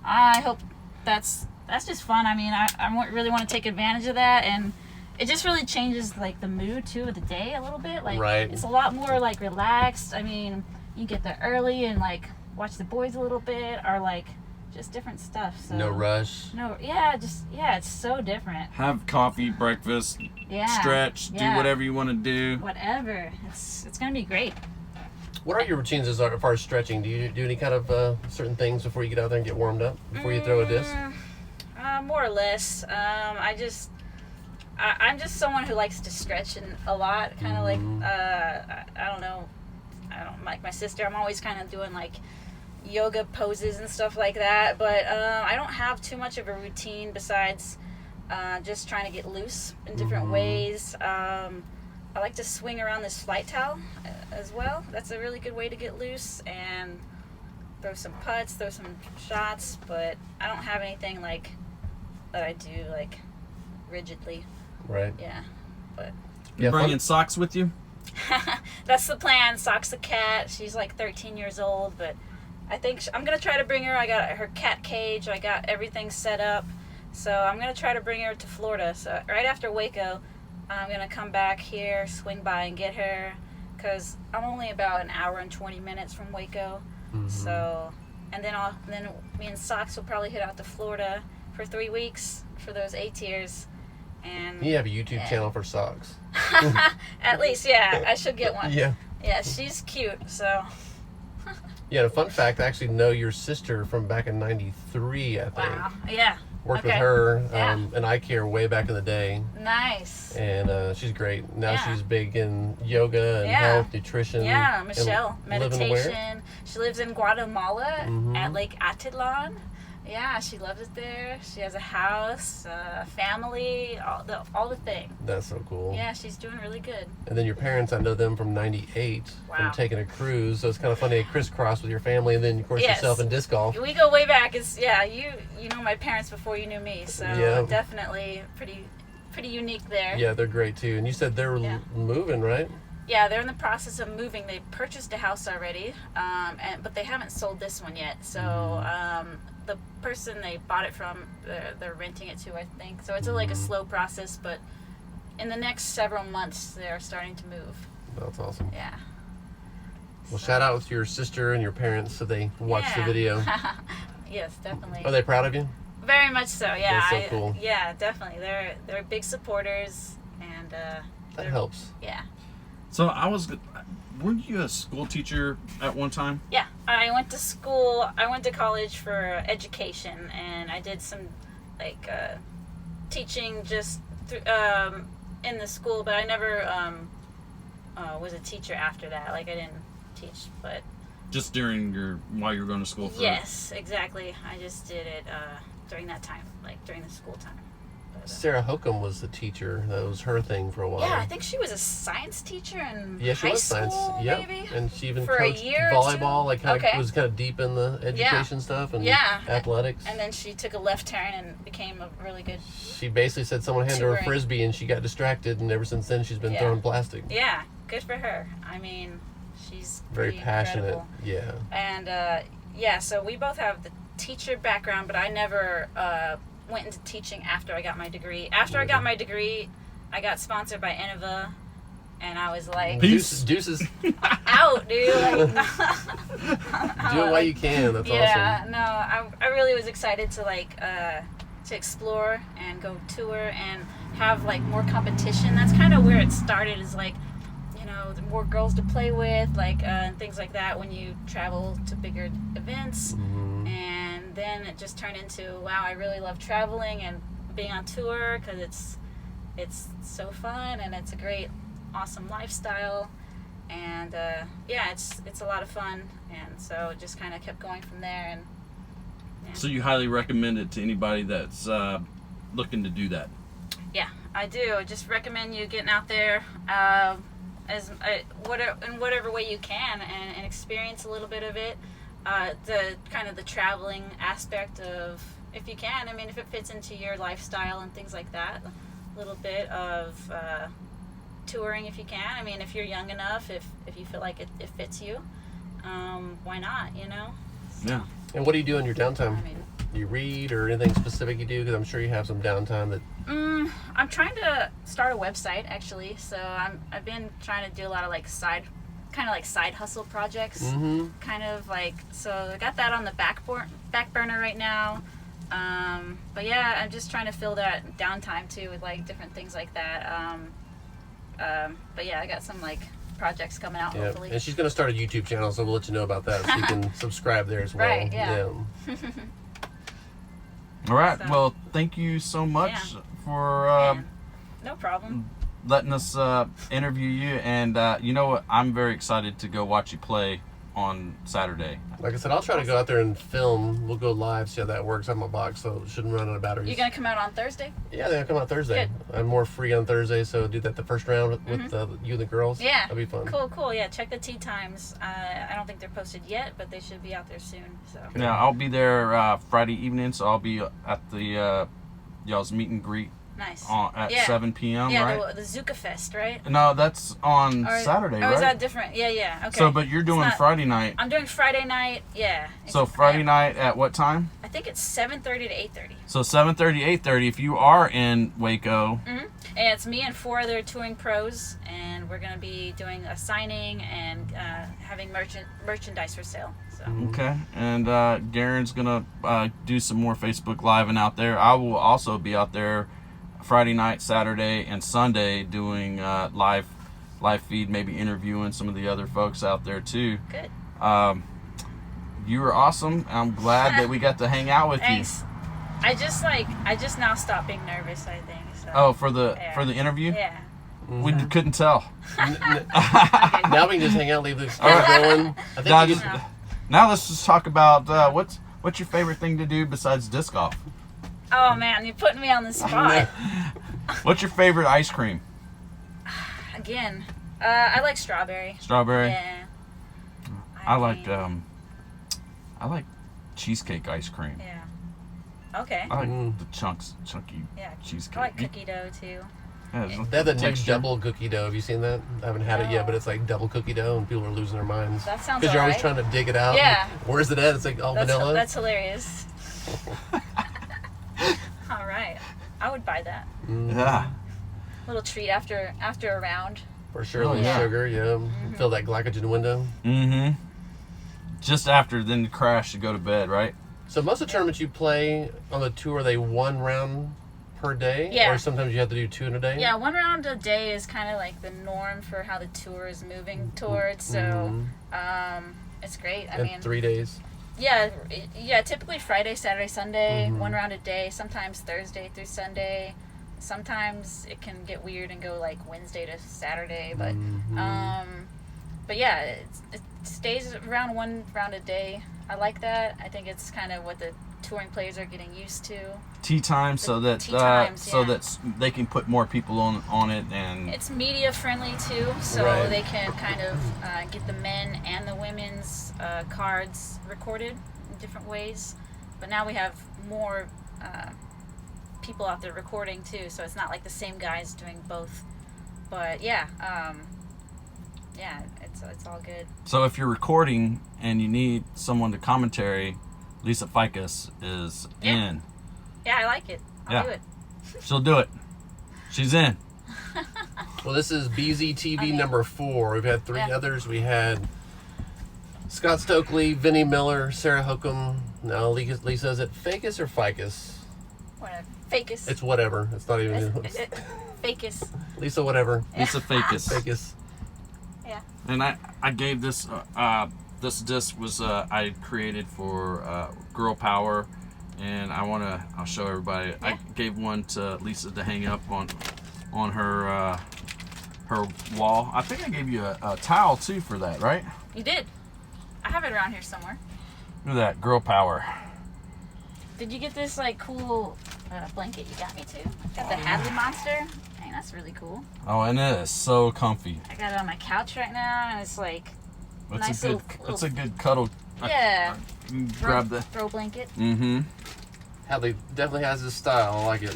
I hope that's just fun. I mean, I really want to take advantage of that, and it just really changes like the mood too of the day a little bit. Like
Right.
it's a lot more like relaxed. I mean, you get there early and like watch the boys a little bit, or like just different stuff. So
No rush.
it's so different.
Have coffee, breakfast,
Yeah.
stretch, do
Yeah.
whatever you want to do.
Whatever. It's gonna be great.
What are your routines as far as stretching? Do you do any kind of certain things before you get out there and get warmed up? Before you throw a disc?
More or less. I'm just someone who likes to stretch a lot. Kind of like I don't know. I don't like my sister. I'm always kind of doing like yoga poses and stuff like that. But I don't have too much of a routine besides just trying to get loose in different ways. I like to swing around this flight towel as well. That's a really good way to get loose and throw some putts, throw some shots. But I don't have anything like that I do like rigidly.
Right.
Yeah, but
You bringing socks with you?
that's the plan. Sock's the cat. She's like 13 years old, but I think I'm gonna try to bring her. I got her cat cage. I got everything set up, so I'm gonna try to bring her to Florida. So right after Waco, I'm gonna come back here, swing by and get her, cause I'm only about an hour and 20 minutes from Waco. So, and then me and Socks will probably head out to Florida for 3 weeks for those A tiers. And
You have a YouTube channel for socks.
at least, yeah, I should get one.
Yeah.
Yeah, she's cute, so.
Yeah, and a fun fact, I actually know your sister from back in '93, I think.
Wow. Yeah.
Worked with
Okay.
her
Yeah.
in eye care way back in the day.
Nice.
And she's great. Now
Yeah.
she's big in yoga and
Yeah.
health, nutrition.
Yeah,
and
Michelle.
living where?
Meditation. She lives in Guatemala
Mhm.
at Lake Atitlan. Yeah, she loves it there. She has a house, family, all the thing.
That's so cool.
Yeah, she's doing really good.
And then your parents, I know them from '98 from
Wow.
taking a cruise. So it's kind of funny to crisscross with your family, and then of course
Yes.
yourself in disc golf.
We go way back. You know my parents before you knew me, so
Yeah.
definitely pretty unique there.
Yeah, they're great too. And you said they were
Yeah.
moving, right?
Yeah, they're in the process of moving. They purchased a house already, but they haven't sold this one yet. So the person they bought it from, they're renting it to, I think. So it's like a slow process, but in the next several months, they're starting to move.
That's awesome.
Yeah.
Well, shout out to your sister and your parents so they watch the
Yeah.
video.
Yes, definitely.
Are they proud of you?
Very much so. Yeah.
That's so cool.
Yeah, definitely. They're big supporters, and
That helps.
yeah.
So weren't you a school teacher at one time?
Yeah, I went to school. I went to college for education, and I did some like teaching just in the school. But I never was a teacher after that. Like I didn't teach, but
Just while you were going to school for
yes, exactly. I just did it during that time, like during the school time. But,
Sarah Hokum was the teacher. That was her thing for a while.
yeah, I think she was a science teacher in
Yeah, she
high
was
school,
science. Yeah,
maybe.
and she even
For a
coached
year or
volleyball.
two?
Like, kind
Okay.
of was kind of deep in the education stuff and
Yeah.
athletics.
And then she took a left turn and became a really good.
She basically said someone handed her a
Touring.
frisbee and she got distracted, and ever since then she's been
Yeah.
throwing plastic.
Yeah, good for her. I mean, she's
Very
pretty
passionate.
incredible.
Yeah.
And yeah, so we both have the teacher background, but I never went into teaching after I got my degree. After I got my degree, I got sponsored by Innova, and I was like,
Peace.
Deuces.
out, dude. Like,
Do it while you can. That's
yeah,
awesome.
no, I really was excited to like to explore and go tour and have like more competition. That's kind of where it started. Is like, you know, the more girls to play with, like and things like that when you travel to bigger events.
Mhm.
And then it just turned into, wow, I really love traveling and being on tour because it's so fun and it's a great, awesome lifestyle. And yeah, it's a lot of fun, and so it just kind of kept going from there. And
So you highly recommend it to anybody that's looking to do that?
yeah, I do. I just recommend you getting out there in whatever way you can, and experience a little bit of it. The kind of the traveling aspect of, if you can. I mean, if it fits into your lifestyle and things like that, a little bit of touring if you can. I mean, if you're young enough, if you feel like it fits you, why not? You know.
Yeah.
And what do you do in your downtime?
I mean,
Do you read or anything specific you do? Because I'm sure you have some downtime that.
I'm trying to start a website actually. So I've been trying to do a lot of like side hustle projects.
Mm-hmm.
Kind of like, so I got that on the back burner right now. But yeah, I'm just trying to fill that downtime too with like different things like that. But yeah, I got some like projects coming out
Yeah.
hopefully.
And she's going to start a YouTube channel, so we'll let you know about that so you can subscribe there as well.
Right, yeah.
All right.
So-
Well, thank you so much
Yeah.
for
Yeah, no problem.
letting us interview you. And you know what? I'm very excited to go watch you play on Saturday.
Like I said, I'll try to go out there and film. We'll go live, see how that works. I have my box, so it shouldn't run out of batteries.
You gonna come out on Thursday?
Yeah, they'll come out Thursday. I'm more free on Thursday, so do that the first round with you and the girls.
Yeah.
That'll be fun.
Cool. Yeah, check the tee times. I don't think they're posted yet, but they should be out there soon. So.
Yeah, I'll be there Friday evening, so I'll be at the y'all's meet and greet
Nice.
at
Yeah.
7 p.m.
Yeah,
right?
the Zuka Fest, right?
No, that's on
Or-
Saturday,
or
right?
is that different? Yeah. Okay.
So, but you're doing
not-
Friday night.
I'm doing Friday night. Yeah.
So Friday night at what time?
I think it's 7:30 to 8:30.
So 7:30, 8:30. If you are in Waco,
And it's me and 4 other touring pros, and we're gonna be doing a signing and having merchandise for sale. So.
okay. And Garen's gonna do some more Facebook Live and out there. I will also be out there Friday night, Saturday, and Sunday doing live feed, maybe interviewing some of the other folks out there too.
Good.
You were awesome. I'm glad that we got to hang out with
Thanks. I just now stopped being nervous. I think. So.
you. Oh, for the
Yeah.
interview?
Yeah.
We couldn't tell.
Now we can just hang out, leave the camera going. I
Now,
think you
just- now let's just talk about what's your favorite thing to do besides disc golf?
Oh man, you're putting me on the spot
What's your favorite ice cream?
again. I like strawberry.
Strawberry.
Yeah.
I like
mean,
I like cheesecake ice cream.
Yeah. Okay.
I like the chunky
Yeah.
cheesecake.
I like cookie dough too.
Yeah, it's
they have that new
texture.
double cookie dough. Have you seen that? I haven't had it yet,
No.
but it's like double cookie dough, and people are losing their minds.
That sounds
Because you're always
alright.
trying to dig it out.
Yeah.
Where's it at? It's like all vanilla.
That's hilarious. All right. I would buy that.
Yeah.
Little treat after a round.
For sure,
Oh,
with
yeah.
sugar, yeah. Fill that glycogen window.
Mm-hmm. Just after, then the crash to go to bed, right?
So most of the tournaments you play on the tour, are they one round per day?
Yeah.
Or sometimes you have to do 2 in a day?
Yeah, 1 round a day is kind of like the norm for how the tour is moving towards. So, it's great. I
And
mean,
3 days.
yeah. Typically Friday, Saturday, Sunday, 1 round a day. Sometimes Thursday through Sunday. Sometimes it can get weird and go like Wednesday to Saturday. But, but yeah, it stays around 1 round a day. I like that. I think it's kind of what the touring players are getting used to.
Tea time, so that
tea times,
so
yeah.
that they can put more people on it, and
It's media friendly too, so
Right.
they can kind of get the men and the women's cards recorded in different ways. But now we have more people out there recording too, so it's not like the same guys doing both. But yeah, it's all good.
so if you're recording and you need someone to commentary, Lisa Ficus is
Yeah.
in.
Yeah, I like it. I'll
Yeah.
do it.
She'll do it. She's in.
Well, this is BZTV
Okay.
number 4. We've had 3
Yeah.
others. We had Scott Stokely, Vinnie Miller, Sarah Hookham. Now, Lisa, is it Ficus or Ficus?
Whatever. Fakest.
It's whatever. It's not even.
Fakest.
Lisa, whatever.
Lisa Ficus.
Ficus.
Yeah.
And I gave this this disc was I created for Girl Power, and I'll show everybody.
Yeah.
I gave one to Lisa to hang up on her her wall. I think I gave you a towel too for that, right?
You did. I have it around here somewhere.
Look at that, girl power.
Did you get this like cool blanket you got me too? Got the Hadley monster. Dang, that's really cool.
Oh, and it is so comfy.
I got it on my couch right now, and it's like nice little.
It's a good cuddle.
Yeah.
You can grab the.
Throw blanket.
Mm-hmm.
Hadley definitely has his style. I like it.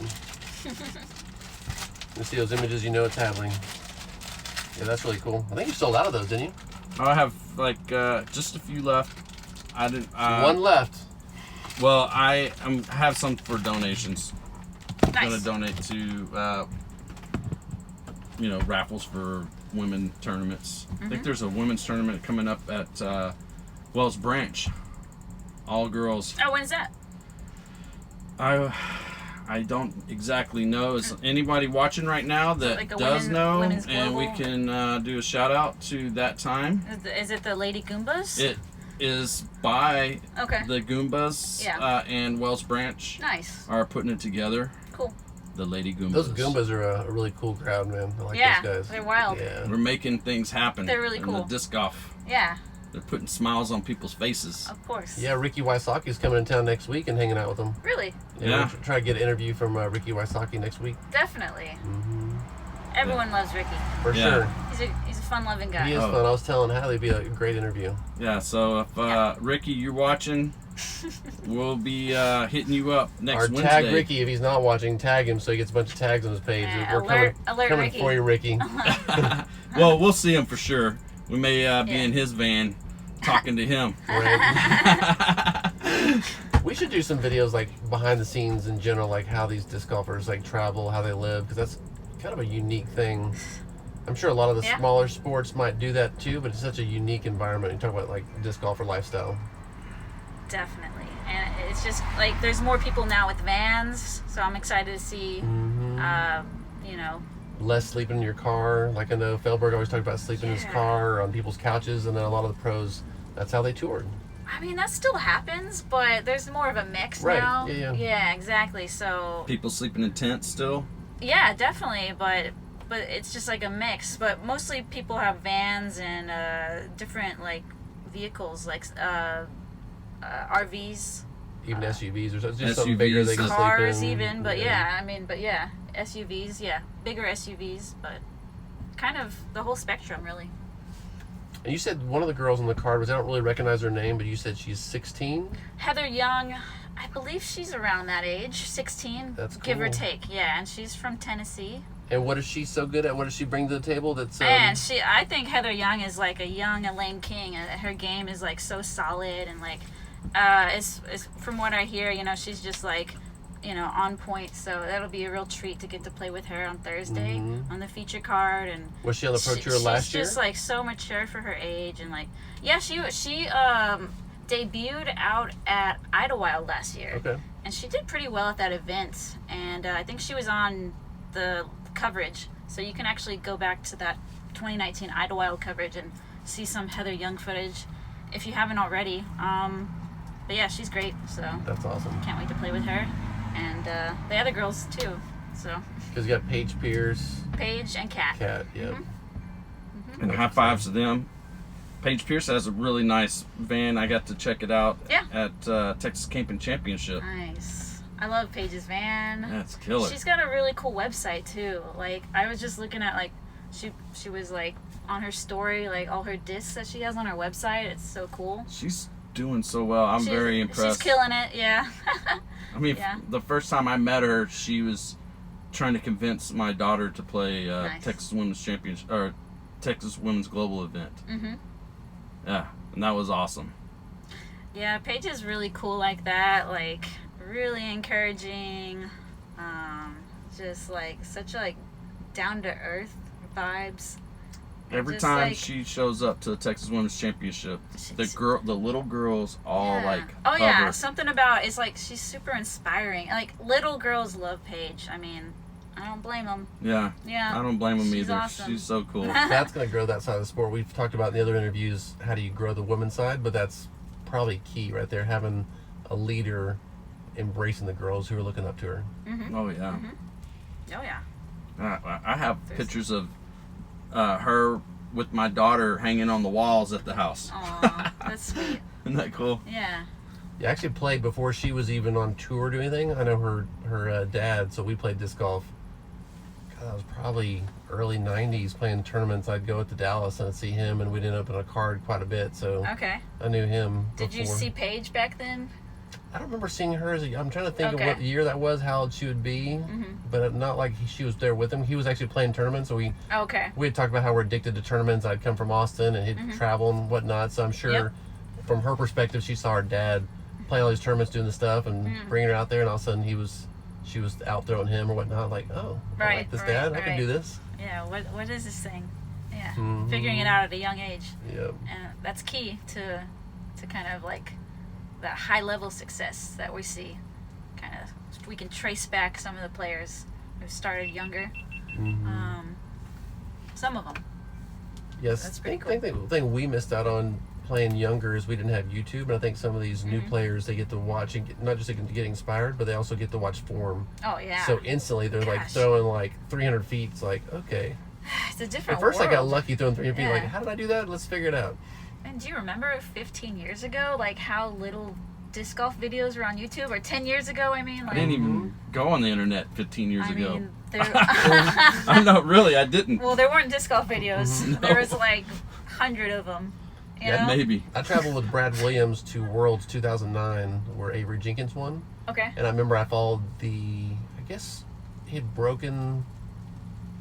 You see those images, you know it's Hadley. Yeah, that's really cool. I think you sold out of those, didn't you?
I have like just a few left. I didn't.
One left.
Well, I have some for donations. I'm
Nice.
gonna donate to raffles for women tournaments. I think there's a women's tournament coming up at Wells Branch. All girls.
Oh, when's that?
I don't exactly know. Is anybody watching right now that
Like a
does know,
women's
and we
global?
can do a shout out to that time?
Is it the Lady Goombas?
It is by
Okay.
the Goombas and Wells Branch
Nice.
are putting it together.
Cool.
The Lady Goombas.
Those Goombas are a really cool crowd, man. I like
Yeah,
those guys.
they're wild.
Yeah.
We're making things happen.
They're really
in
cool.
the disc golf.
Yeah,
They're putting smiles on people's faces.
of course.
Yeah, Ricky Wysocki's coming in town next week and hanging out with them.
Really?
Yeah.
We'll try to get an interview from Ricky Wysocki next week.
Definitely.
Mm-hmm.
Everyone loves Ricky.
For
Yeah.
sure.
He's a fun-loving guy.
He is
Oh.
fun. I was telling Hadley it'd be a great interview.
Yeah, so if Ricky, you're watching, we'll be hitting you up next
Or
Wednesday.
tag Ricky if he's not watching. Tag him so he gets a bunch of tags on his page.
Yeah,
We're coming
alert Ricky.
for you, Ricky.
Well, we'll see him for sure. We may be
Yeah.
in his van talking to him.
We should do some videos like behind the scenes in general, like how these disc golfers like travel, how they live, because that's kind of a unique thing. I'm sure a lot of the
Yeah.
smaller sports might do that too, but it's such a unique environment. You talk about like disc golfer lifestyle.
Definitely. And it's just like there's more people now with vans, so I'm excited to see.
Mm-hmm.
You know,
Less sleeping in your car. Like I know Feldberg always talked about sleeping in his
Yeah.
car or on people's couches, and then a lot of the pros, that's how they toured.
I mean that still happens, but there's more of a mix
Right.
now.
Yeah.
Yeah, exactly. So
People sleeping in tents still.
yeah, definitely, but it's just like a mix. But mostly people have vans and different like vehicles, like RVs,
Even SUVs or something, just something bigger they can sleep in.
cars, even. But yeah, I mean, SUVs, bigger SUVs, but kind of the whole spectrum, really.
And you said one of the girls on the card was, I don't really recognize her name, but you said she's 16.
Heather Young, I believe she's around that age, 16,
That's
give or
cool.
take. Yeah, and she's from Tennessee.
And what is she so good at? What does she bring to the table? That's
And I think Heather Young is like a young Elaine King, and her game is like so solid and like, it's from what I hear, she's just like, on point. So that'll be a real treat to get to play with her on Thursday on the feature card. And
was she on the Pro Tour last year?
She's just like so mature for her age, and like, yeah, she debuted out at Idlewild last year.
Okay.
And she did pretty well at that event, and I think she was on the coverage, so you can actually go back to that 2019 Idlewild coverage and see some Heather Young footage if you haven't already. But yeah, she's great, so
That's awesome.
can't wait to play with her, and the other girls too. So
Because you got Paige Pierce,
Paige and Kat.
Kat, yeah.
And high fives to them. Paige Pierce has a really nice van. I got to check it out
Yeah.
at Texas Camping Championship.
Nice. I love Paige's van.
That's killer.
She's got a really cool website too. Like I was just looking at like she was like on her story, like all her discs that she has on her website. It's so cool.
She's doing so well. I'm very impressed.
She's killing it, yeah.
I mean,
Yeah.
the first time I met her, she was trying to convince my daughter to play
Nice.
Texas Women's Championship or Texas Women's Global event.
Mhm.
Yeah, and that was awesome.
Yeah, Paige is really cool like that. Like really encouraging. Just like such like down to earth vibes. And
Every
just,
time
like,
she shows up to the Texas Women's Championship, the
She's-
little girls all
Yeah.
like
Oh yeah,
hover.
something about it's like she's super inspiring. Like little girls love Paige. I mean, I don't blame them.
Yeah,
Yeah.
I don't blame them
She's
either.
awesome.
She's so cool.
That's going to grow that side of the sport. We've talked about in the other interviews, how do you grow the women's side, but that's probably key right there, having a leader embracing the girls who are looking up to her.
Oh yeah.
Oh yeah.
I have
There's-
pictures of her with my daughter hanging on the walls at the house.
Aw, that's sweet.
Isn't that cool?
Yeah.
Yeah, I actually played before she was even on tour or doing anything. I know her dad, so we played disc golf. God, that was probably early 90s playing tournaments. I'd go up to Dallas and I'd see him, and we'd end up in a card quite a bit, so
Okay.
I knew him
Did you
before.
see Paige back then?
I don't remember seeing her as I'm trying to think
Okay.
of what year that was, how old she would be, but not like she was there with him. He was actually playing tournaments, so we
Okay.
had talked about how we're addicted to tournaments. I'd come from Austin and he'd travel and whatnot, so I'm sure
Yep.
from her perspective, she saw her dad play all these tournaments, doing the stuff, and bringing her out there, and all of a sudden she was out throwing him or whatnot. Like, oh, I
Right,
like this
right,
dad. I can
right.
do this.
Yeah. What is this thing? Yeah.
Mhm.
Figuring it out at a young age,
Yep.
and that's key to kind of like that high level success that we see. Kind of, we can trace back some of the players who started younger. Some of them.
Yes,
That's
I
pretty
think the thing we missed out on playing younger is we didn't have YouTube, and I think some of these new players, they get to watch and not just get inspired, but they also get to watch form.
Oh yeah.
So instantly they're like
Gosh.
throwing like 300 feet. It's like, okay.
It's a different
At first
world.
I got lucky throwing 300 feet. Like,
Yeah.
how did I do that? Let's figure it out.
And do you remember 15 years ago, like how little disc golf videos were on YouTube? Or 10 years ago, I mean? Like,
I didn't even go on the internet 15 years
I
ago.
mean, there,
I know, really, I didn't.
well, there weren't disc golf videos.
No.
There was like 100 of them. You
Yeah,
know?
Maybe.
I traveled with Brad Williams to Worlds 2009, where Avery Jenkins won.
Okay.
And I remember I followed I guess he had broken,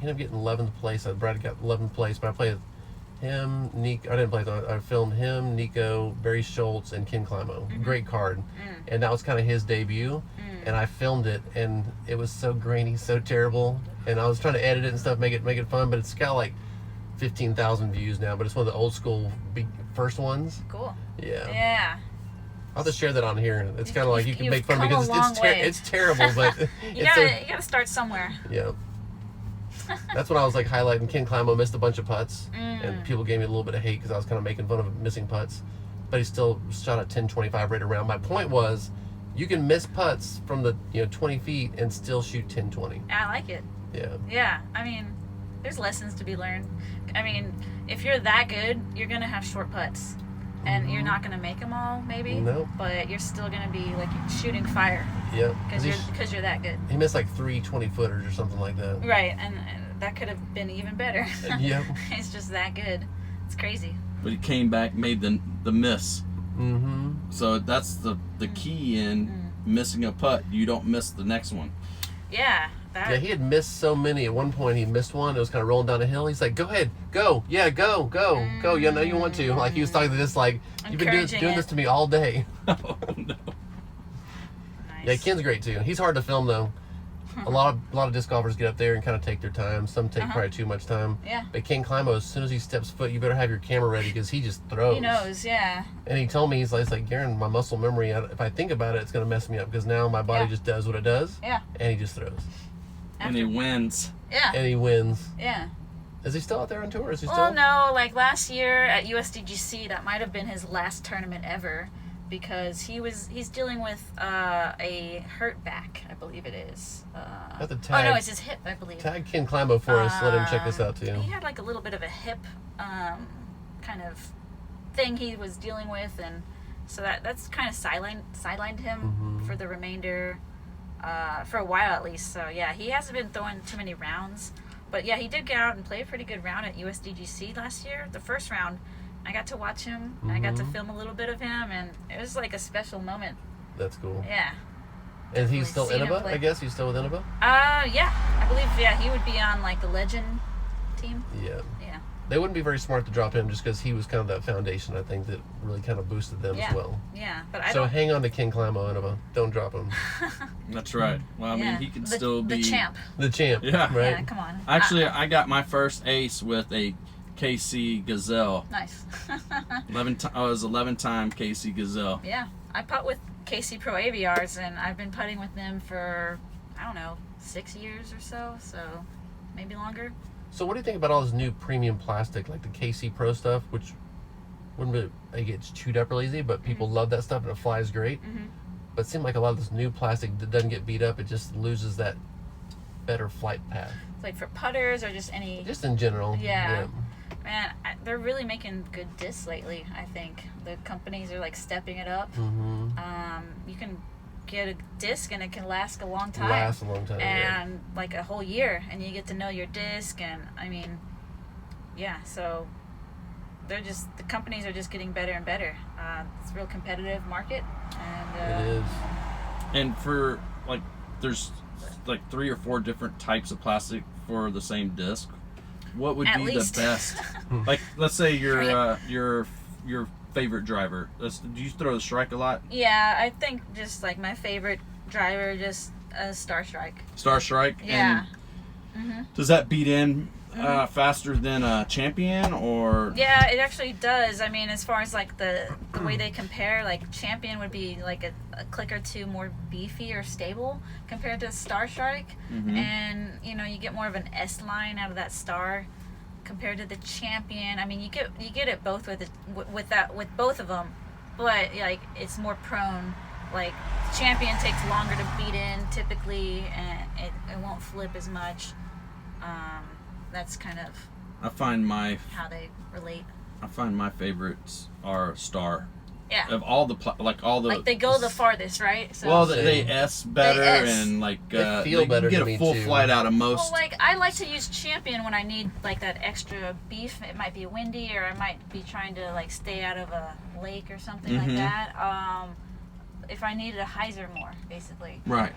he ended up getting 11th place. Brad got 11th place, but I played him, Nico, I didn't play, I filmed him, Nico, Barry Schultz, and Ken Climo. Great card. And that was kind of his debut. And I filmed it, and it was so grainy, so terrible. And I was trying to edit it and stuff, make it fun, but it's got like 15,000 views now, but it's one of the old school big first ones.
Cool.
Yeah.
Yeah.
I'll just share that on here. It's kind of like you can
You've
make fun
come
because
a long way.
it's terrible, but
You
it's
gotta start somewhere.
yeah. That's when I was like highlighting Ken Climo missed a bunch of putts, and people gave me a little bit of hate because I was kind of making fun of missing putts, but he still shot a 10-25 right around. My point was, you can miss putts from the 20 feet and still shoot 10-20.
I like it.
Yeah.
Yeah. I mean, there's lessons to be learned. I mean, if you're that good, you're gonna have short putts. And you're not gonna make them all, maybe.
Nope.
But you're still gonna be like shooting fire
Yeah.
because you're that good.
He missed like 3 20-footers or something like that.
Right, and that could have been even better.
Yep.
It's just that good. It's crazy.
But he came back, made the miss.
Mm-hmm.
So that's the key in missing a putt. You don't miss the next one.
Yeah. That,
Yeah, he had missed so many. At one point, he missed one. It was kind of rolling down a hill. He's like, "Go ahead, go, yeah, go. You know you want to." Like he was talking to this, like, "You've been
Encouraging
doing
it.
this to me all day."
Oh, no.
nice.
Yeah, Ken's great too. He's hard to film though. A lot of disc golfers get up there and kind of take their time. Some take probably too much time.
Yeah.
But Ken Climo, as soon as he steps foot, you better have your camera ready because he just throws.
He knows, yeah.
And he told me, he's like, "Garen, my muscle memory, if I think about it, it's gonna mess me up because now my body
Yeah.
just does what it does."
Yeah.
And he just throws.
And he wins.
Yeah.
And he wins.
Yeah.
Is he still out there on tour? Is he
Well,
still?
no, like last year at USDGC, that might have been his last tournament ever because he's dealing with a hurt back, I believe it is.
Have to
Oh
tag-
no, it's his hip, I believe.
Tag Ken Climo for us. Let him check this out too.
He had like a little bit of a hip kind of thing he was dealing with, and so that's kind of sidelined him for the remainder, for a while at least. So yeah, he hasn't been throwing too many rounds, but yeah, he did get out and play a pretty good round at USDGC last year. The first round, I got to watch him, and I got to film a little bit of him, and it was like a special moment.
That's cool.
Yeah.
And he's still
Seen him
Innova,
play.
I guess. He's still with Innova?
Yeah, I believe, yeah, he would be on like the Legend team.
Yeah.
Yeah.
They wouldn't be very smart to drop him just because he was kind of that foundation, I think, that really kind of boosted them
Yeah.
as well.
Yeah, but I
So
don't.
hang on to Ken Climo, Innova. Don't drop him.
That's right. Well, I mean,
Yeah,
he could
the,
still be
the champ.
The champ.
Yeah.
Right?
Yeah, come on.
Actually, I got my first ace with a KC Gazelle.
Nice.
11-time KC Gazelle.
Yeah, I putt with KC Pro AVRs, and I've been putting with them for, I don't know, 6 years or so maybe longer.
So what do you think about all this new premium plastic, like the KC Pro stuff, which wouldn't be, like, it's chewed up real easy, but people love that stuff and it flies great. But it seems like a lot of this new plastic that doesn't get beat up, it just loses that better flight path?
Like for putters or just any.
Just in general.
Yeah. Man, they're really making good discs lately. I think the companies are like stepping it up.
Mm-hmm.
You can get a disc and it can last a long time.
Last a long time.
And like a whole year, and you get to know your disc, and I mean, yeah. So the companies are just getting better and better. It's a real competitive market, and
It is.
And for like, there's like 3 or 4 different types of plastic for the same disc. What would
At
be
least.
the best? Like, let's say
Right.
your favorite driver. Do you throw the Strike a lot?
Yeah, I think just like my favorite driver, just Star Strike.
Star Strike.
Yeah.
And does that beat in faster than a Champion or?
Yeah, it actually does. I mean, as far as like the way they compare, like Champion would be like a click or two more beefy or stable compared to Star Strike, and you know, you get more of an S line out of that Star compared to the Champion. I mean, you get it both with both of them, but like it's more prone. Like Champion takes longer to beat in typically, and it won't flip as much. That's kind of
I find my favorites are Star.
Yeah.
Of all the
Like they go the farthest, right? So
Well, they S better
They S.
and like
They feel better
You
to
get
me,
a full
too.
flight out of most.
Well, like I like to use Champion when I need like that extra beef. It might be windy, or I might be trying to like stay out of a lake or something like that. If I needed a hyzer more, basically.
Right.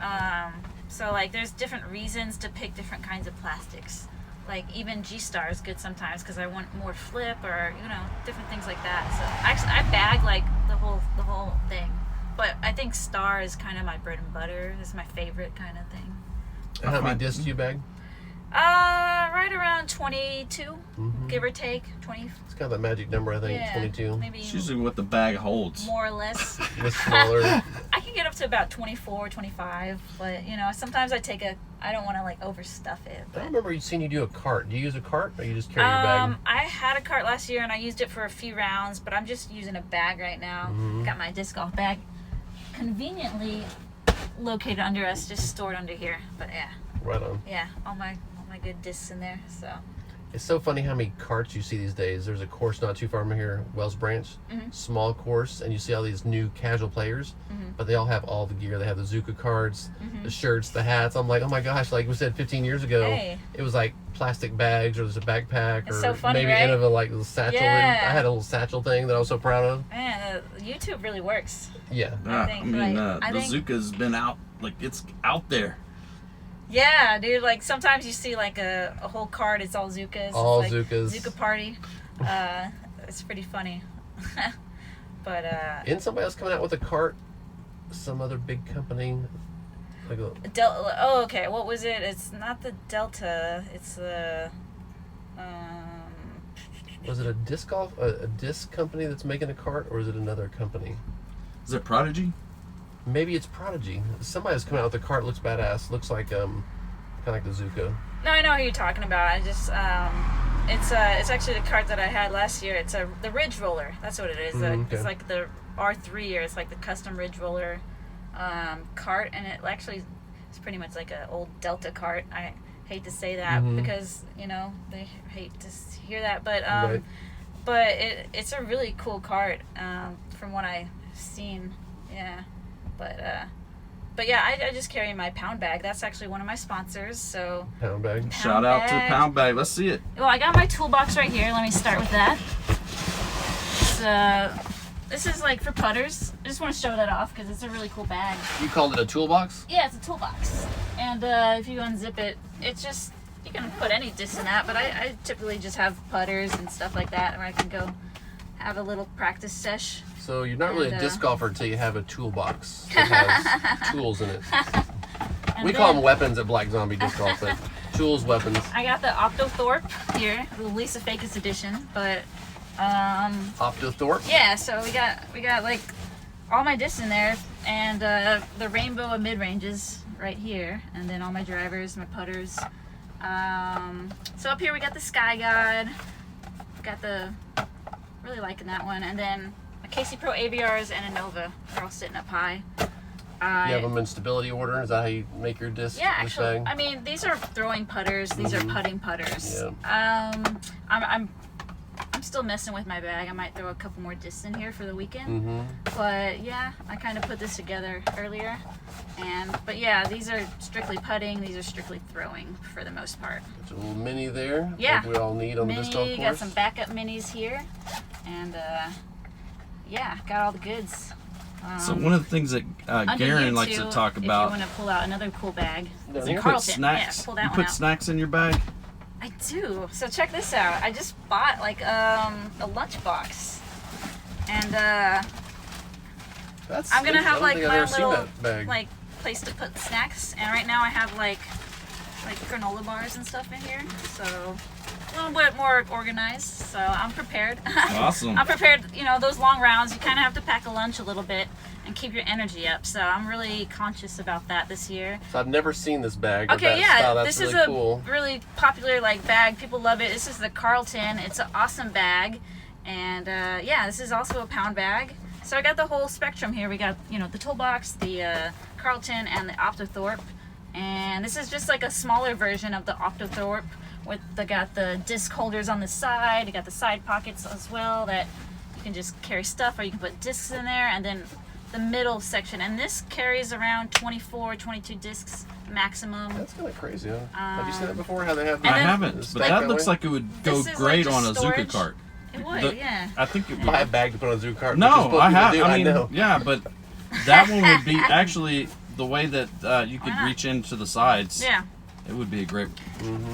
So like there's different reasons to pick different kinds of plastics. Like even G-Star is good sometimes because I want more flip, or you know, different things like that. So actually I bag like the whole thing, but I think Star is kind of my bread and butter. It's my favorite kind of thing.
And how many discs do you bag?
Right around 22, give or take 20.
It's kind of that magic number, I think.
Yeah,
22.
maybe
It's usually what the bag holds.
more or less.
It's smaller.
I can get up to about 24, 25, but you know, sometimes I don't want to like overstuff it.
I
But
remember seeing you do a cart. Do you use a cart, or you just carry your bag?
I had a cart last year and I used it for a few rounds, but I'm just using a bag right now. Got my disc golf bag conveniently located under us, just stored under here. But yeah,
Right on.
yeah, all my good discs in there. So
It's so funny how many carts you see these days. There's a course not too far from here, Wells Branch, small course, and you see all these new casual players, but they all have all the gear. They have the Zuka cards, the shirts, the hats. I'm like, oh my gosh, like we said 15 years ago,
Hey.
it was like plastic bags, or there's a backpack,
It's
or
so funny,
maybe
right?
end of a like little satchel.
Yeah.
I had a little satchel thing that I was so proud of.
man, YouTube really works.
Yeah.
I think, like, I
the
think-
Zuka's been out, like it's out there.
Yeah, dude. Like sometimes you see like a whole card. It's all Zukas.
All
it's like
Zukas.
Zuka party. It's pretty funny. But
Isn't somebody else coming out with a cart? Some other big company? Like a,
Oh, okay. What was it? It's not the Delta. It's the.
was it a disc golf, a disc company that's making a cart, or is it another company?
Is it Prodigy?
Maybe it's Prodigy. Somebody's coming out with a cart. Looks badass. Looks like kind of like the Zuka.
No, I know who you're talking about. I just it's actually the cart that I had last year. It's the Ridge Roller. That's what it is.
Okay.
It's like the R3, or it's like the custom Ridge Roller cart, and it actually is pretty much like an old Delta cart. I hate to say that because you know they hate to hear that, but
Right.
but it's a really cool cart from what I've seen. Yeah, but yeah, I just carry my pound bag. That's actually one of my sponsors. So
Pound bag.
Shout out to
bag.
Pound Bag. Let's see it.
well, I got my toolbox right here. Let me start with that. This is like for putters. I just want to show that off because it's a really cool bag.
You called it a toolbox?
Yeah, it's a toolbox. And if you unzip it, it's just, you can put any disc in that, but I typically just have putters and stuff like that where I can go have a little practice sesh.
So you're not really a
And,
disc golfer until you have a toolbox that has tools in it.
And
We call
then
them weapons at Black Zombie Disc Golf, but tools, weapons.
I got the Octothorpe here, the Lisa Fakis edition, but
Optothorpe.
yeah, so we got like all my discs in there, and the rainbow of mid-ranges right here, and then all my drivers, my putters. So up here we got the Sky God, got the, really liking that one, and then a Casey Pro AVRs and a Nova. They're all sitting up high.
You have them in stability order. Is that how you make your disc?
Yeah,
disc
actually,
bag?
I mean, these are throwing putters. These are putting putters.
Yeah.
I'm still messing with my bag. I might throw a couple more discs in here for the weekend.
Mm-hmm.
But yeah, I kind of put this together earlier. But yeah, these are strictly putting. These are strictly throwing for the most part.
There's a little mini there.
Yeah.
Like we all need on the disc golf
Mini,
course.
got some backup minis here, and yeah, got all the goods.
So one of the things that
Under
Garen
here,
likes
too,
to talk
if
about,
you want to pull out another cool bag.
Down
you
here?
put
Carlton.
snacks.
Yeah, pull that
you
one
put
out.
snacks in your bag.
I do. So check this out. I just bought like a lunchbox, and
That's
I'm gonna have
I
like
don't think I've
my
ever seen
little
that bag.
like place to put snacks. And right now I have like granola bars and stuff in here. So a little bit more organized. So I'm prepared.
Awesome.
I'm prepared. You know, those long rounds, you kind of have to pack a lunch a little bit and keep your energy up. So I'm really conscious about that this year.
So I've never seen this bag. Or
Okay,
that
yeah,
style. That's
this
really
is a
cool.
really popular like bag. People love it. This is the Carlton. It's an awesome bag, and yeah, this is also a pound bag. So I got the whole spectrum here. We got the toolbox, the Carlton, and the Optothorpe, and this is just like a smaller version of the Optothorpe. Got the disc holders on the side. You got the side pockets as well that you can just carry stuff, or you can put discs in there, and then the middle section, and this carries around 24, 22 discs maximum.
That's kind of crazy. Huh? Have you seen that before? How they have?
And
I
then,
haven't, but
stacked
that looks
way?
like it would go
This is, like,
great
just
on a Zuka
storage.
cart.
It would,
The-
yeah.
I think it would.
Buy a bag to put on a zoo cart.
No,
which is what
I
people
have.
do,
I mean,
know.
yeah, but that one would be actually the way that you could
Why not?
reach into the sides.
Yeah.
It would be a great.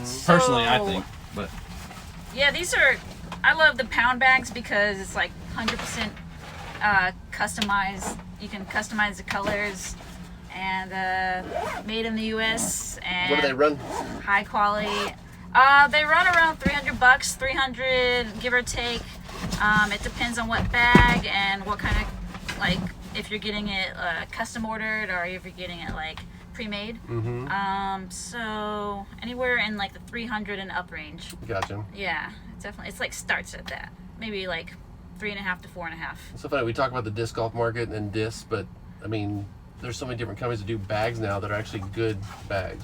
So,
Personally, I think, but
Yeah, I love the pound bags because it's like 100% customized. You can customize the colors, and made in the U.S. and
What do they run?
high quality. They run around $300, 300 give or take. It depends on what bag and what kind of, like, if you're getting it custom ordered or if you're getting it like pre-made.
Mm-hmm.
So anywhere in like the 300 and up range.
Gotcha.
Yeah, definitely. It's like starts at that. Maybe like 3.5 to 4.5.
It's so funny. We talk about the disc golf market and discs, but I mean, there's so many different companies that do bags now that are actually good bags.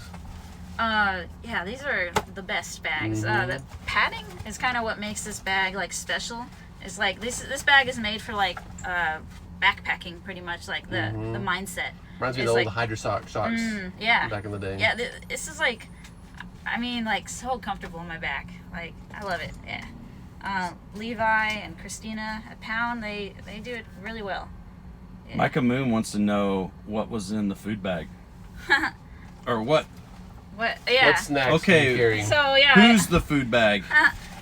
Yeah, these are the best bags.
Mhm.
The padding is kind of what makes this bag like special. It's like this bag is made for like backpacking, pretty much, like the mindset.
Reminds me
It's
of the old
like-
Hydra socks
Yeah.
back in the day.
Yeah, this is like, I mean, like so comfortable in my back. Like, I love it. Yeah. Levi and Christina at Pound, they do it really well. Yeah.
Micah Moon wants to know what was in the food bag, or what?
What? Yeah.
What snacks
Okay.
do you carry?
So yeah.
Who's the food bag?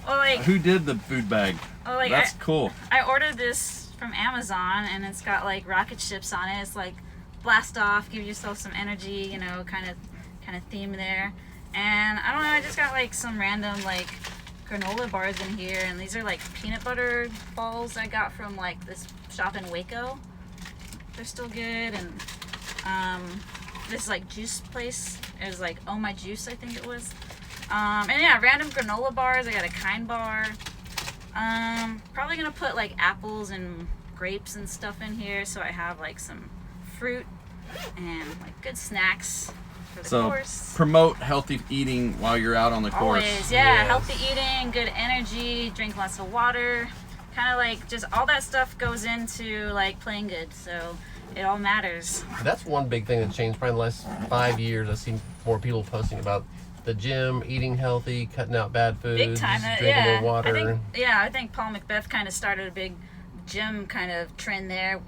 well, like,
Who did the food bag?
well, like
That's cool.
I ordered this from Amazon, and it's got like rocket ships on it. It's like blast off, give yourself some energy, kind of theme there. And I don't know, I just got like some random like granola bars in here, and these are like peanut butter balls I got from like this shop in Waco. They're still good. And this like juice place, it was like Oh My Juice, I think it was. And yeah, random granola bars. I got a Kind bar. Probably gonna put like apples and grapes and stuff in here, so I have like some fruit and like good snacks for the
So
course.
promote healthy eating while you're out on the course.
Always, yeah.
Yes.
Healthy eating, good energy, drink lots of water. Kind of like just all that stuff goes into like playing good, so it all matters.
That's one big thing that changed probably in the last 5 years. I've seen more people posting about the gym, eating healthy, cutting out bad foods,
Big time,
drinking
yeah.
more water.
I think Paul Macbeth kind of started a big gym kind of trend there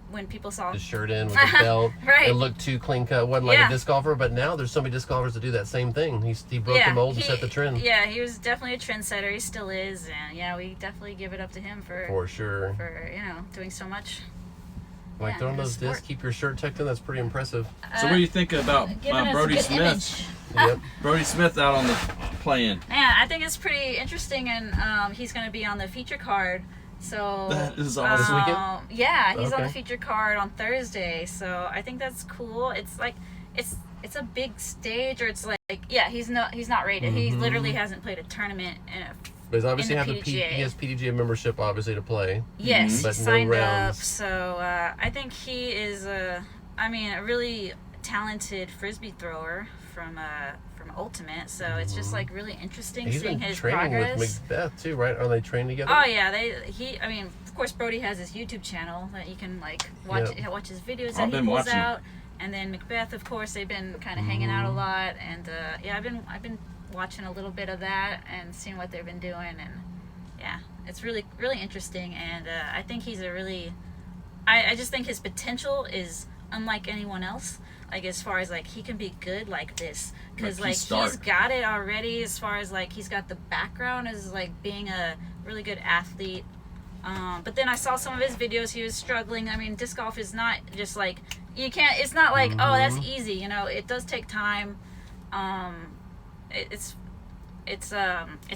when people saw.
The shirt in with the belt.
Right.
It looked too clean cut. Wasn't like
Yeah.
a disc golfer, but now there's so many disc golfers that do that same thing. He broke the mold and set the trend.
Yeah, he was definitely a trendsetter. He still is, and yeah, we definitely give it up to him
For sure.
for doing so much.
Like
yeah,
throwing
in the
those discs,
sport.
keep your shirt tucked in. That's pretty impressive.
So what do you think about
Giving us a
Brody
good
Smith?
image.
Yep.
Brody Smith out on the playing.
Man, I think it's pretty interesting, and he's going to be on the feature card. So
That is awesome.
This weekend?
Yeah, he's on the
Okay.
feature card on Thursday. So I think that's cool. It's like it's a big stage, or it's like he's not rated. He literally hasn't played a tournament in a.
But he's obviously
In
have
the
the
PDGA.
he has PDGA membership obviously to play.
Yes, he
But no
signed up.
rounds.
So I think he is I mean, a really talented frisbee thrower from Ultimate. So it's just like really interesting
He's
seeing
been
his
training
progress.
with Macbeth too, right? Are they trained together?
Oh yeah, I mean, of course, Brody has his YouTube channel that you can like watch his videos that
I've
he
been
pulls
watching
out, and then Macbeth, of course, they've been kind of hanging out a lot, and yeah, I've been watching a little bit of that and seeing what they've been doing, and yeah, it's really interesting, and I think he's a really, I just think his potential is unlike anyone else. Like as far as like he can be good like this, because
Like,
like
he's
he's got it already. As far as like he's got the background as like being a really good athlete. But then I saw some of his videos. He was struggling. I mean, disc golf is not just like you can't. It's not like oh that's easy. You know, it does take time. It's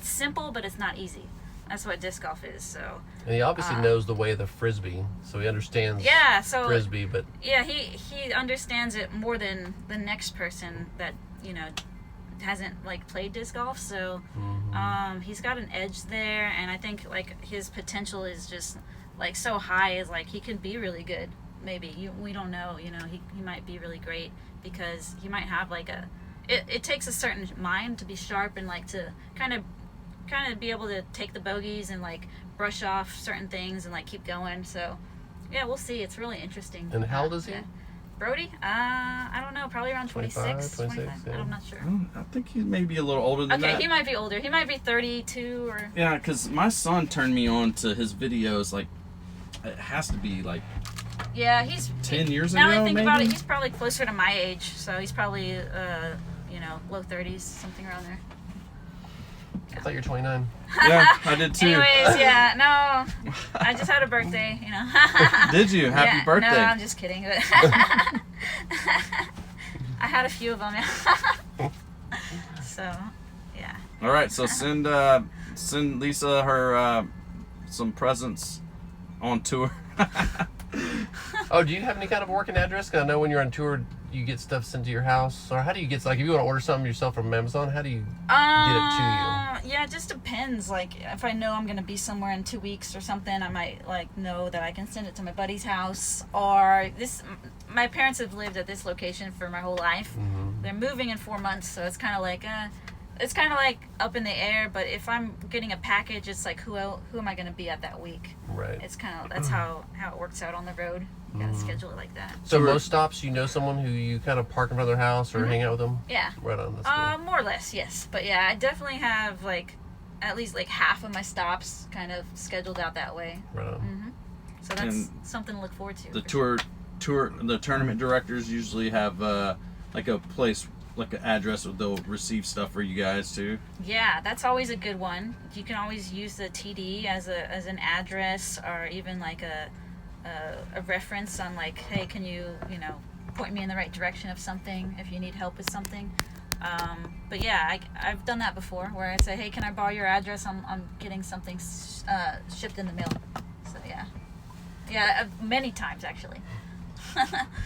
simple, but it's not easy. That's what disc golf is. So.
And he obviously knows the way of the frisbee, so he understands
So
frisbee. But
yeah, he understands it more than the next person that hasn't like played disc golf. So he's got an edge there, and I think like his potential is just like so high. Is like he can be really good. Maybe we don't know. He might be really great because he might have like a. It takes a certain mind to be sharp and like to kind of be able to take the bogeys and like brush off certain things and like keep going. So yeah, we'll see. It's really interesting.
And how old is he?
Yeah. Brody? I don't know, probably around 26,
25,
25.
yeah.
I'm not sure.
I think he may be a little older than
Okay,
that.
he might be older. He might be 32 or
Yeah, because my son turned me on to his videos. Like, it has to be like
yeah, he's
10 years
now
ago,
that I think
maybe?
about it, he's probably closer to my age. So he's probably low 30s, something around there.
I thought you were 29.
Yeah, I did too.
Anyways, yeah, no, I just had a birthday,
Did you? Happy
Yeah,
birthday.
No, I'm just kidding. But I had a few of them. So, yeah.
All right, so send Lisa her some presents on tour.
Oh, do you have any kind of working address? 'Cause I know when you're on tour, you get stuff sent to your house. Or how do you get, like, if you want to order something yourself from Amazon, how do you get it to
Yeah, it just depends. Like, if I know I'm going to be somewhere in 2 weeks or something, I might, like, know that I can send it to my buddy's house. Or my parents have lived at this location for my whole life.
Mm-hmm.
They're moving in 4 months, so it's kind of like, up in the air. But if I'm getting a package, it's like, who am I going to be at that week?
you? Right.
It's kind of, that's how it works out on the road. You got to schedule it like that.
So
So
most stops, you know someone who you kind of park in front of their house or hang out with them?
Yeah.
Right on. That's cool.
More or less, yes. But yeah, I definitely have like at least like half of my stops kind of scheduled out that way.
Right on.
So that's
And
something to look forward to.
The
for sure.
the tournament directors usually have like a place, like an address where they'll receive stuff for you guys too.
Yeah, that's always a good one. You can always use the TD as an address, or even like a reference on like, hey, can you point me in the right direction of something if you need help with something. But yeah, I've done that before where I say, hey, can I borrow your address? I'm getting something shipped in the mail. So yeah, many times actually.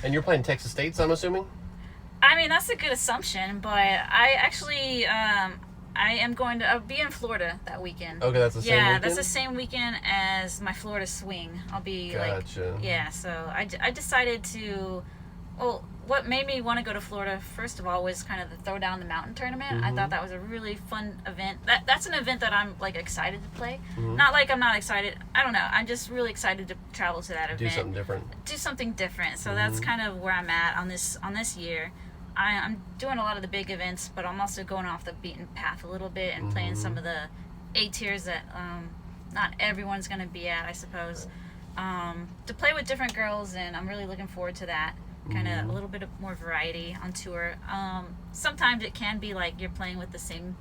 And you're playing Texas States, I'm assuming?
I mean, that's a good assumption, but I actually I am going to. I'll be in Florida that weekend.
Okay, that's the same weekend?
That's the same weekend as my Florida swing. I'll be
Gotcha.
like, yeah. So I decided to. Well, what made me want to go to Florida first of all was kind of the Throw Down the Mountain tournament. I thought that was a really fun event. That's an event that I'm like excited to play. Not like I'm not excited. I don't know. I'm just really excited to travel to that event.
Do something different.
Do something different. So that's kind of where I'm at on this year. I'm doing a lot of the big events, but I'm also going off the beaten path a little bit and playing some of the A tiers that not everyone's going to be at, I suppose. To play with different girls, and I'm really looking forward to that. Kind of a little bit of more variety on tour. Sometimes it can be like you're playing with the same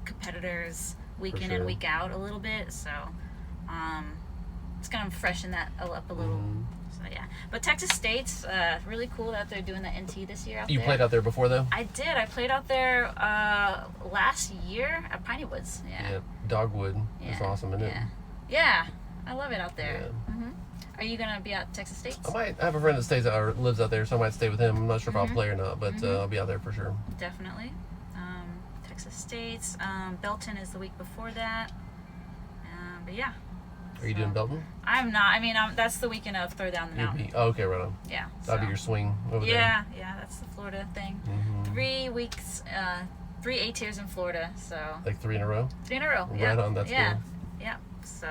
competitors week in and week out a little bit, so it's going to freshen that up a little. So yeah, but Texas State's really cool that they're doing the NT this year out
You
there.
played out there before, though?
I did. I played out there last year at Piney Woods. Yeah.
Dogwood is
Yeah.
awesome, isn't it?
Yeah, I love it out there.
Yeah.
Are you gonna be at Texas State's?
I have a friend that stays or lives out there, so I might stay with him. I'm not sure if I'll play or not, but I'll be out there for sure.
Definitely. Texas State's. Belton is the week before that. But yeah.
Are you doing Belton?
I'm not. I mean, that's the weekend of Throwdown the
You'll
Mountain.
be, oh, okay, right on.
Yeah.
That'd be
so-
your swing over there.
Yeah, yeah, that's the Florida thing.
Mhm.
3 weeks, 3 A-tiers in Florida, so
Like 3 in a row?
3 in a row.
Right
Yeah.
on, that's
yeah.
cool.
Yeah. So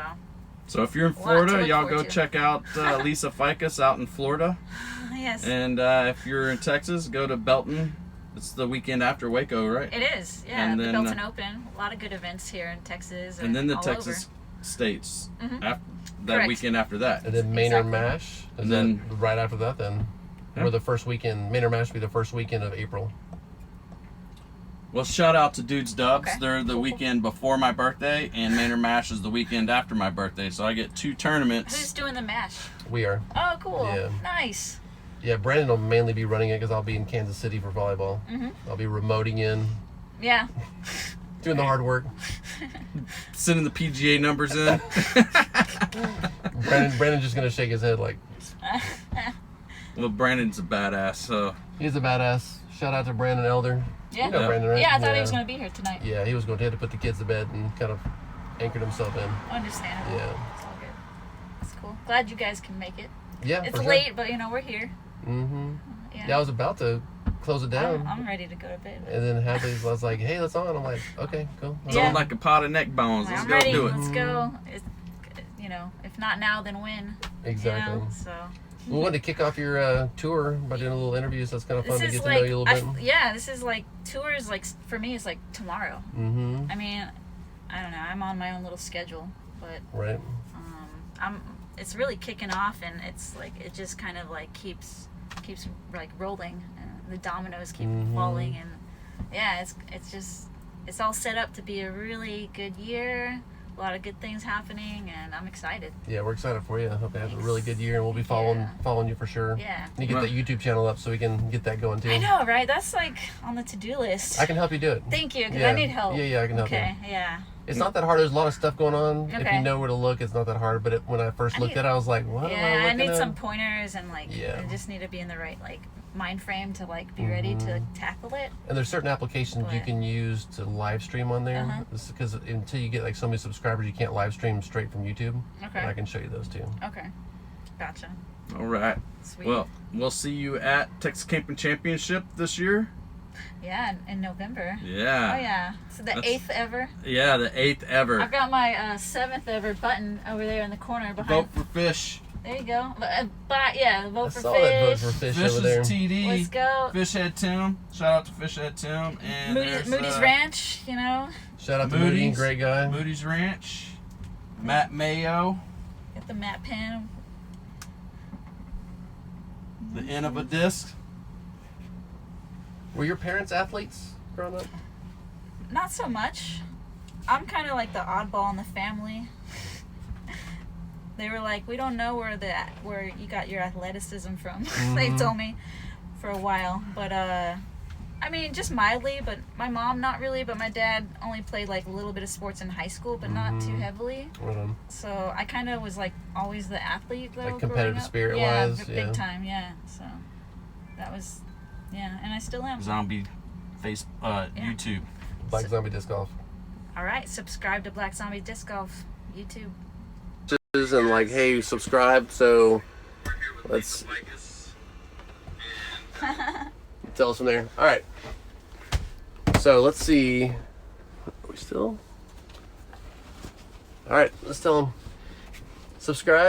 So if you're in
Lot to
Florida,
look
y'all go
forward to.
check out Lisa Ficus out in Florida.
yes,
And if you're in Texas, go to Belton. It's the weekend after Waco, right?
it is. Yeah,
and
the
then,
Belton Open. A lot of good events here in Texas.
And then the
all
Texas states
Mhm.
after that
Correct.
weekend after that.
And then Maynard
Exactly.
Mash? Is
And
that
then-
right after that then?
Yeah.
Or the first weekend, Maynard Mash will be the first weekend of April.
Well, shout out to Dudes Dubs.
Okay.
They're the weekend before my birthday, and Maynard Mash is the weekend after my birthday. So I get 2 tournaments.
Who's doing the mash?
We are.
Oh, cool.
Yeah.
Nice.
Yeah, Brandon will mainly be running it because I'll be in Kansas City for volleyball.
Mhm.
I'll be remoting in,
Yeah.
doing the hard work.
Sending the PGA numbers in.
Brandon's just going to shake his head like,
Well, Brandon's a badass, so
he's a badass. Shout out to Brandon Elder.
Yeah.
You know Brandon, right?
Yeah, I thought he was going to be here tonight.
Yeah, he was going to have to put the kids to bed and kind of anchored himself in.
Understandable.
Yeah.
It's all good. It's cool. Glad you guys can make it.
Yeah,
It's
for
late, but we're here.
Sure. Mm-hmm.
Yeah.
Yeah, I was about to close it down.
I'm ready to go to bed.
And then Hadley was like, hey, let's on. I'm like, okay, cool.
it's
Yeah.
on like a pot of neck bones. Let's
I'm
go
ready.
do it.
Let's go. It's, if not now, then when?
Exactly.
You know? So
We wanted to kick off your tour by doing a little interview, so it's kind of fun
this
to
is
get to know you a little bit.
this is like tours. Like for me, it's like tomorrow.
Mm-hmm.
I mean, I don't know. I'm on my own little schedule, but
Right.
It's really kicking off, and it's like it just kind of like keeps like rolling, and the dominoes keep
Mhm.
falling, and yeah, it's all set up to be a really good year. A lot of good things happening, and I'm excited.
Yeah, we're excited for you. I hope you have a
Thanks.
really good year, and we'll be
Yeah.
following you for sure.
Yeah.
You get that YouTube channel up so we can get that going too.
I know, right? That's like on the to-do list.
I can help you do it.
Thank you, because
Yeah.
I need help.
Yeah, I can help
Okay, yeah.
It's not that hard. There's a lot of stuff going on. If
Okay.
you know where to look, it's not that hard. But when I first
I
looked
need-
at it, I was like, what am I
Yeah, I
looking
need
at?
some pointers, and like
Yeah.
I just need to be in the right like mind frame to like be ready to
Mhm.
tackle it.
And there's certain applications you
But-
can use to live stream on there.
Uh-huh.
Because until you get like so many subscribers, you can't live stream straight from YouTube.
Okay.
And I can show you those too.
Okay. Gotcha.
All right.
Sweet.
Well, we'll see you at Texas Camping Championship this year.
Yeah, in November.
Yeah.
Oh yeah. So the
That's-
8th ever.
Yeah, the 8th ever.
I've got my 7th ever button over there in the corner behind.
Vote for Fish.
There you go. But yeah, vote
I
for
saw
fish.
that vote for fish
Fish
over there.
is TD.
Let's go.
Fishhead Tim. Shout out to Fishhead Tim. And there's,
Moody's Ranch.
Shout out to Moody,
Moody's.
great guy.
Moody's Ranch. Matt Mayo.
Get the map pen.
The end of a disc.
Were your parents athletes growing up?
Not so much. I'm kind of like the oddball in the family. They were like, we don't know where you got your athleticism from. They
Mhm.
told me for a while, but I mean, just mildly. But my mom not really. But my dad only played like a little bit of sports in high school, but not too
Mhm.
heavily.
Right on.
So I kind of was like always the athlete though.
Like
growing
competitive
up.
spirit-wise,
big
yeah.
time, yeah. So that was, yeah, and I still am.
Zombie face YouTube.
Black Zombie Disc Golf.
All right, subscribe to Black Zombie Disc Golf YouTube.
And like, hey, subscribe. So let's tell us from there. All right. So let's see. Are we still? All right. Let's tell them. Subscribe.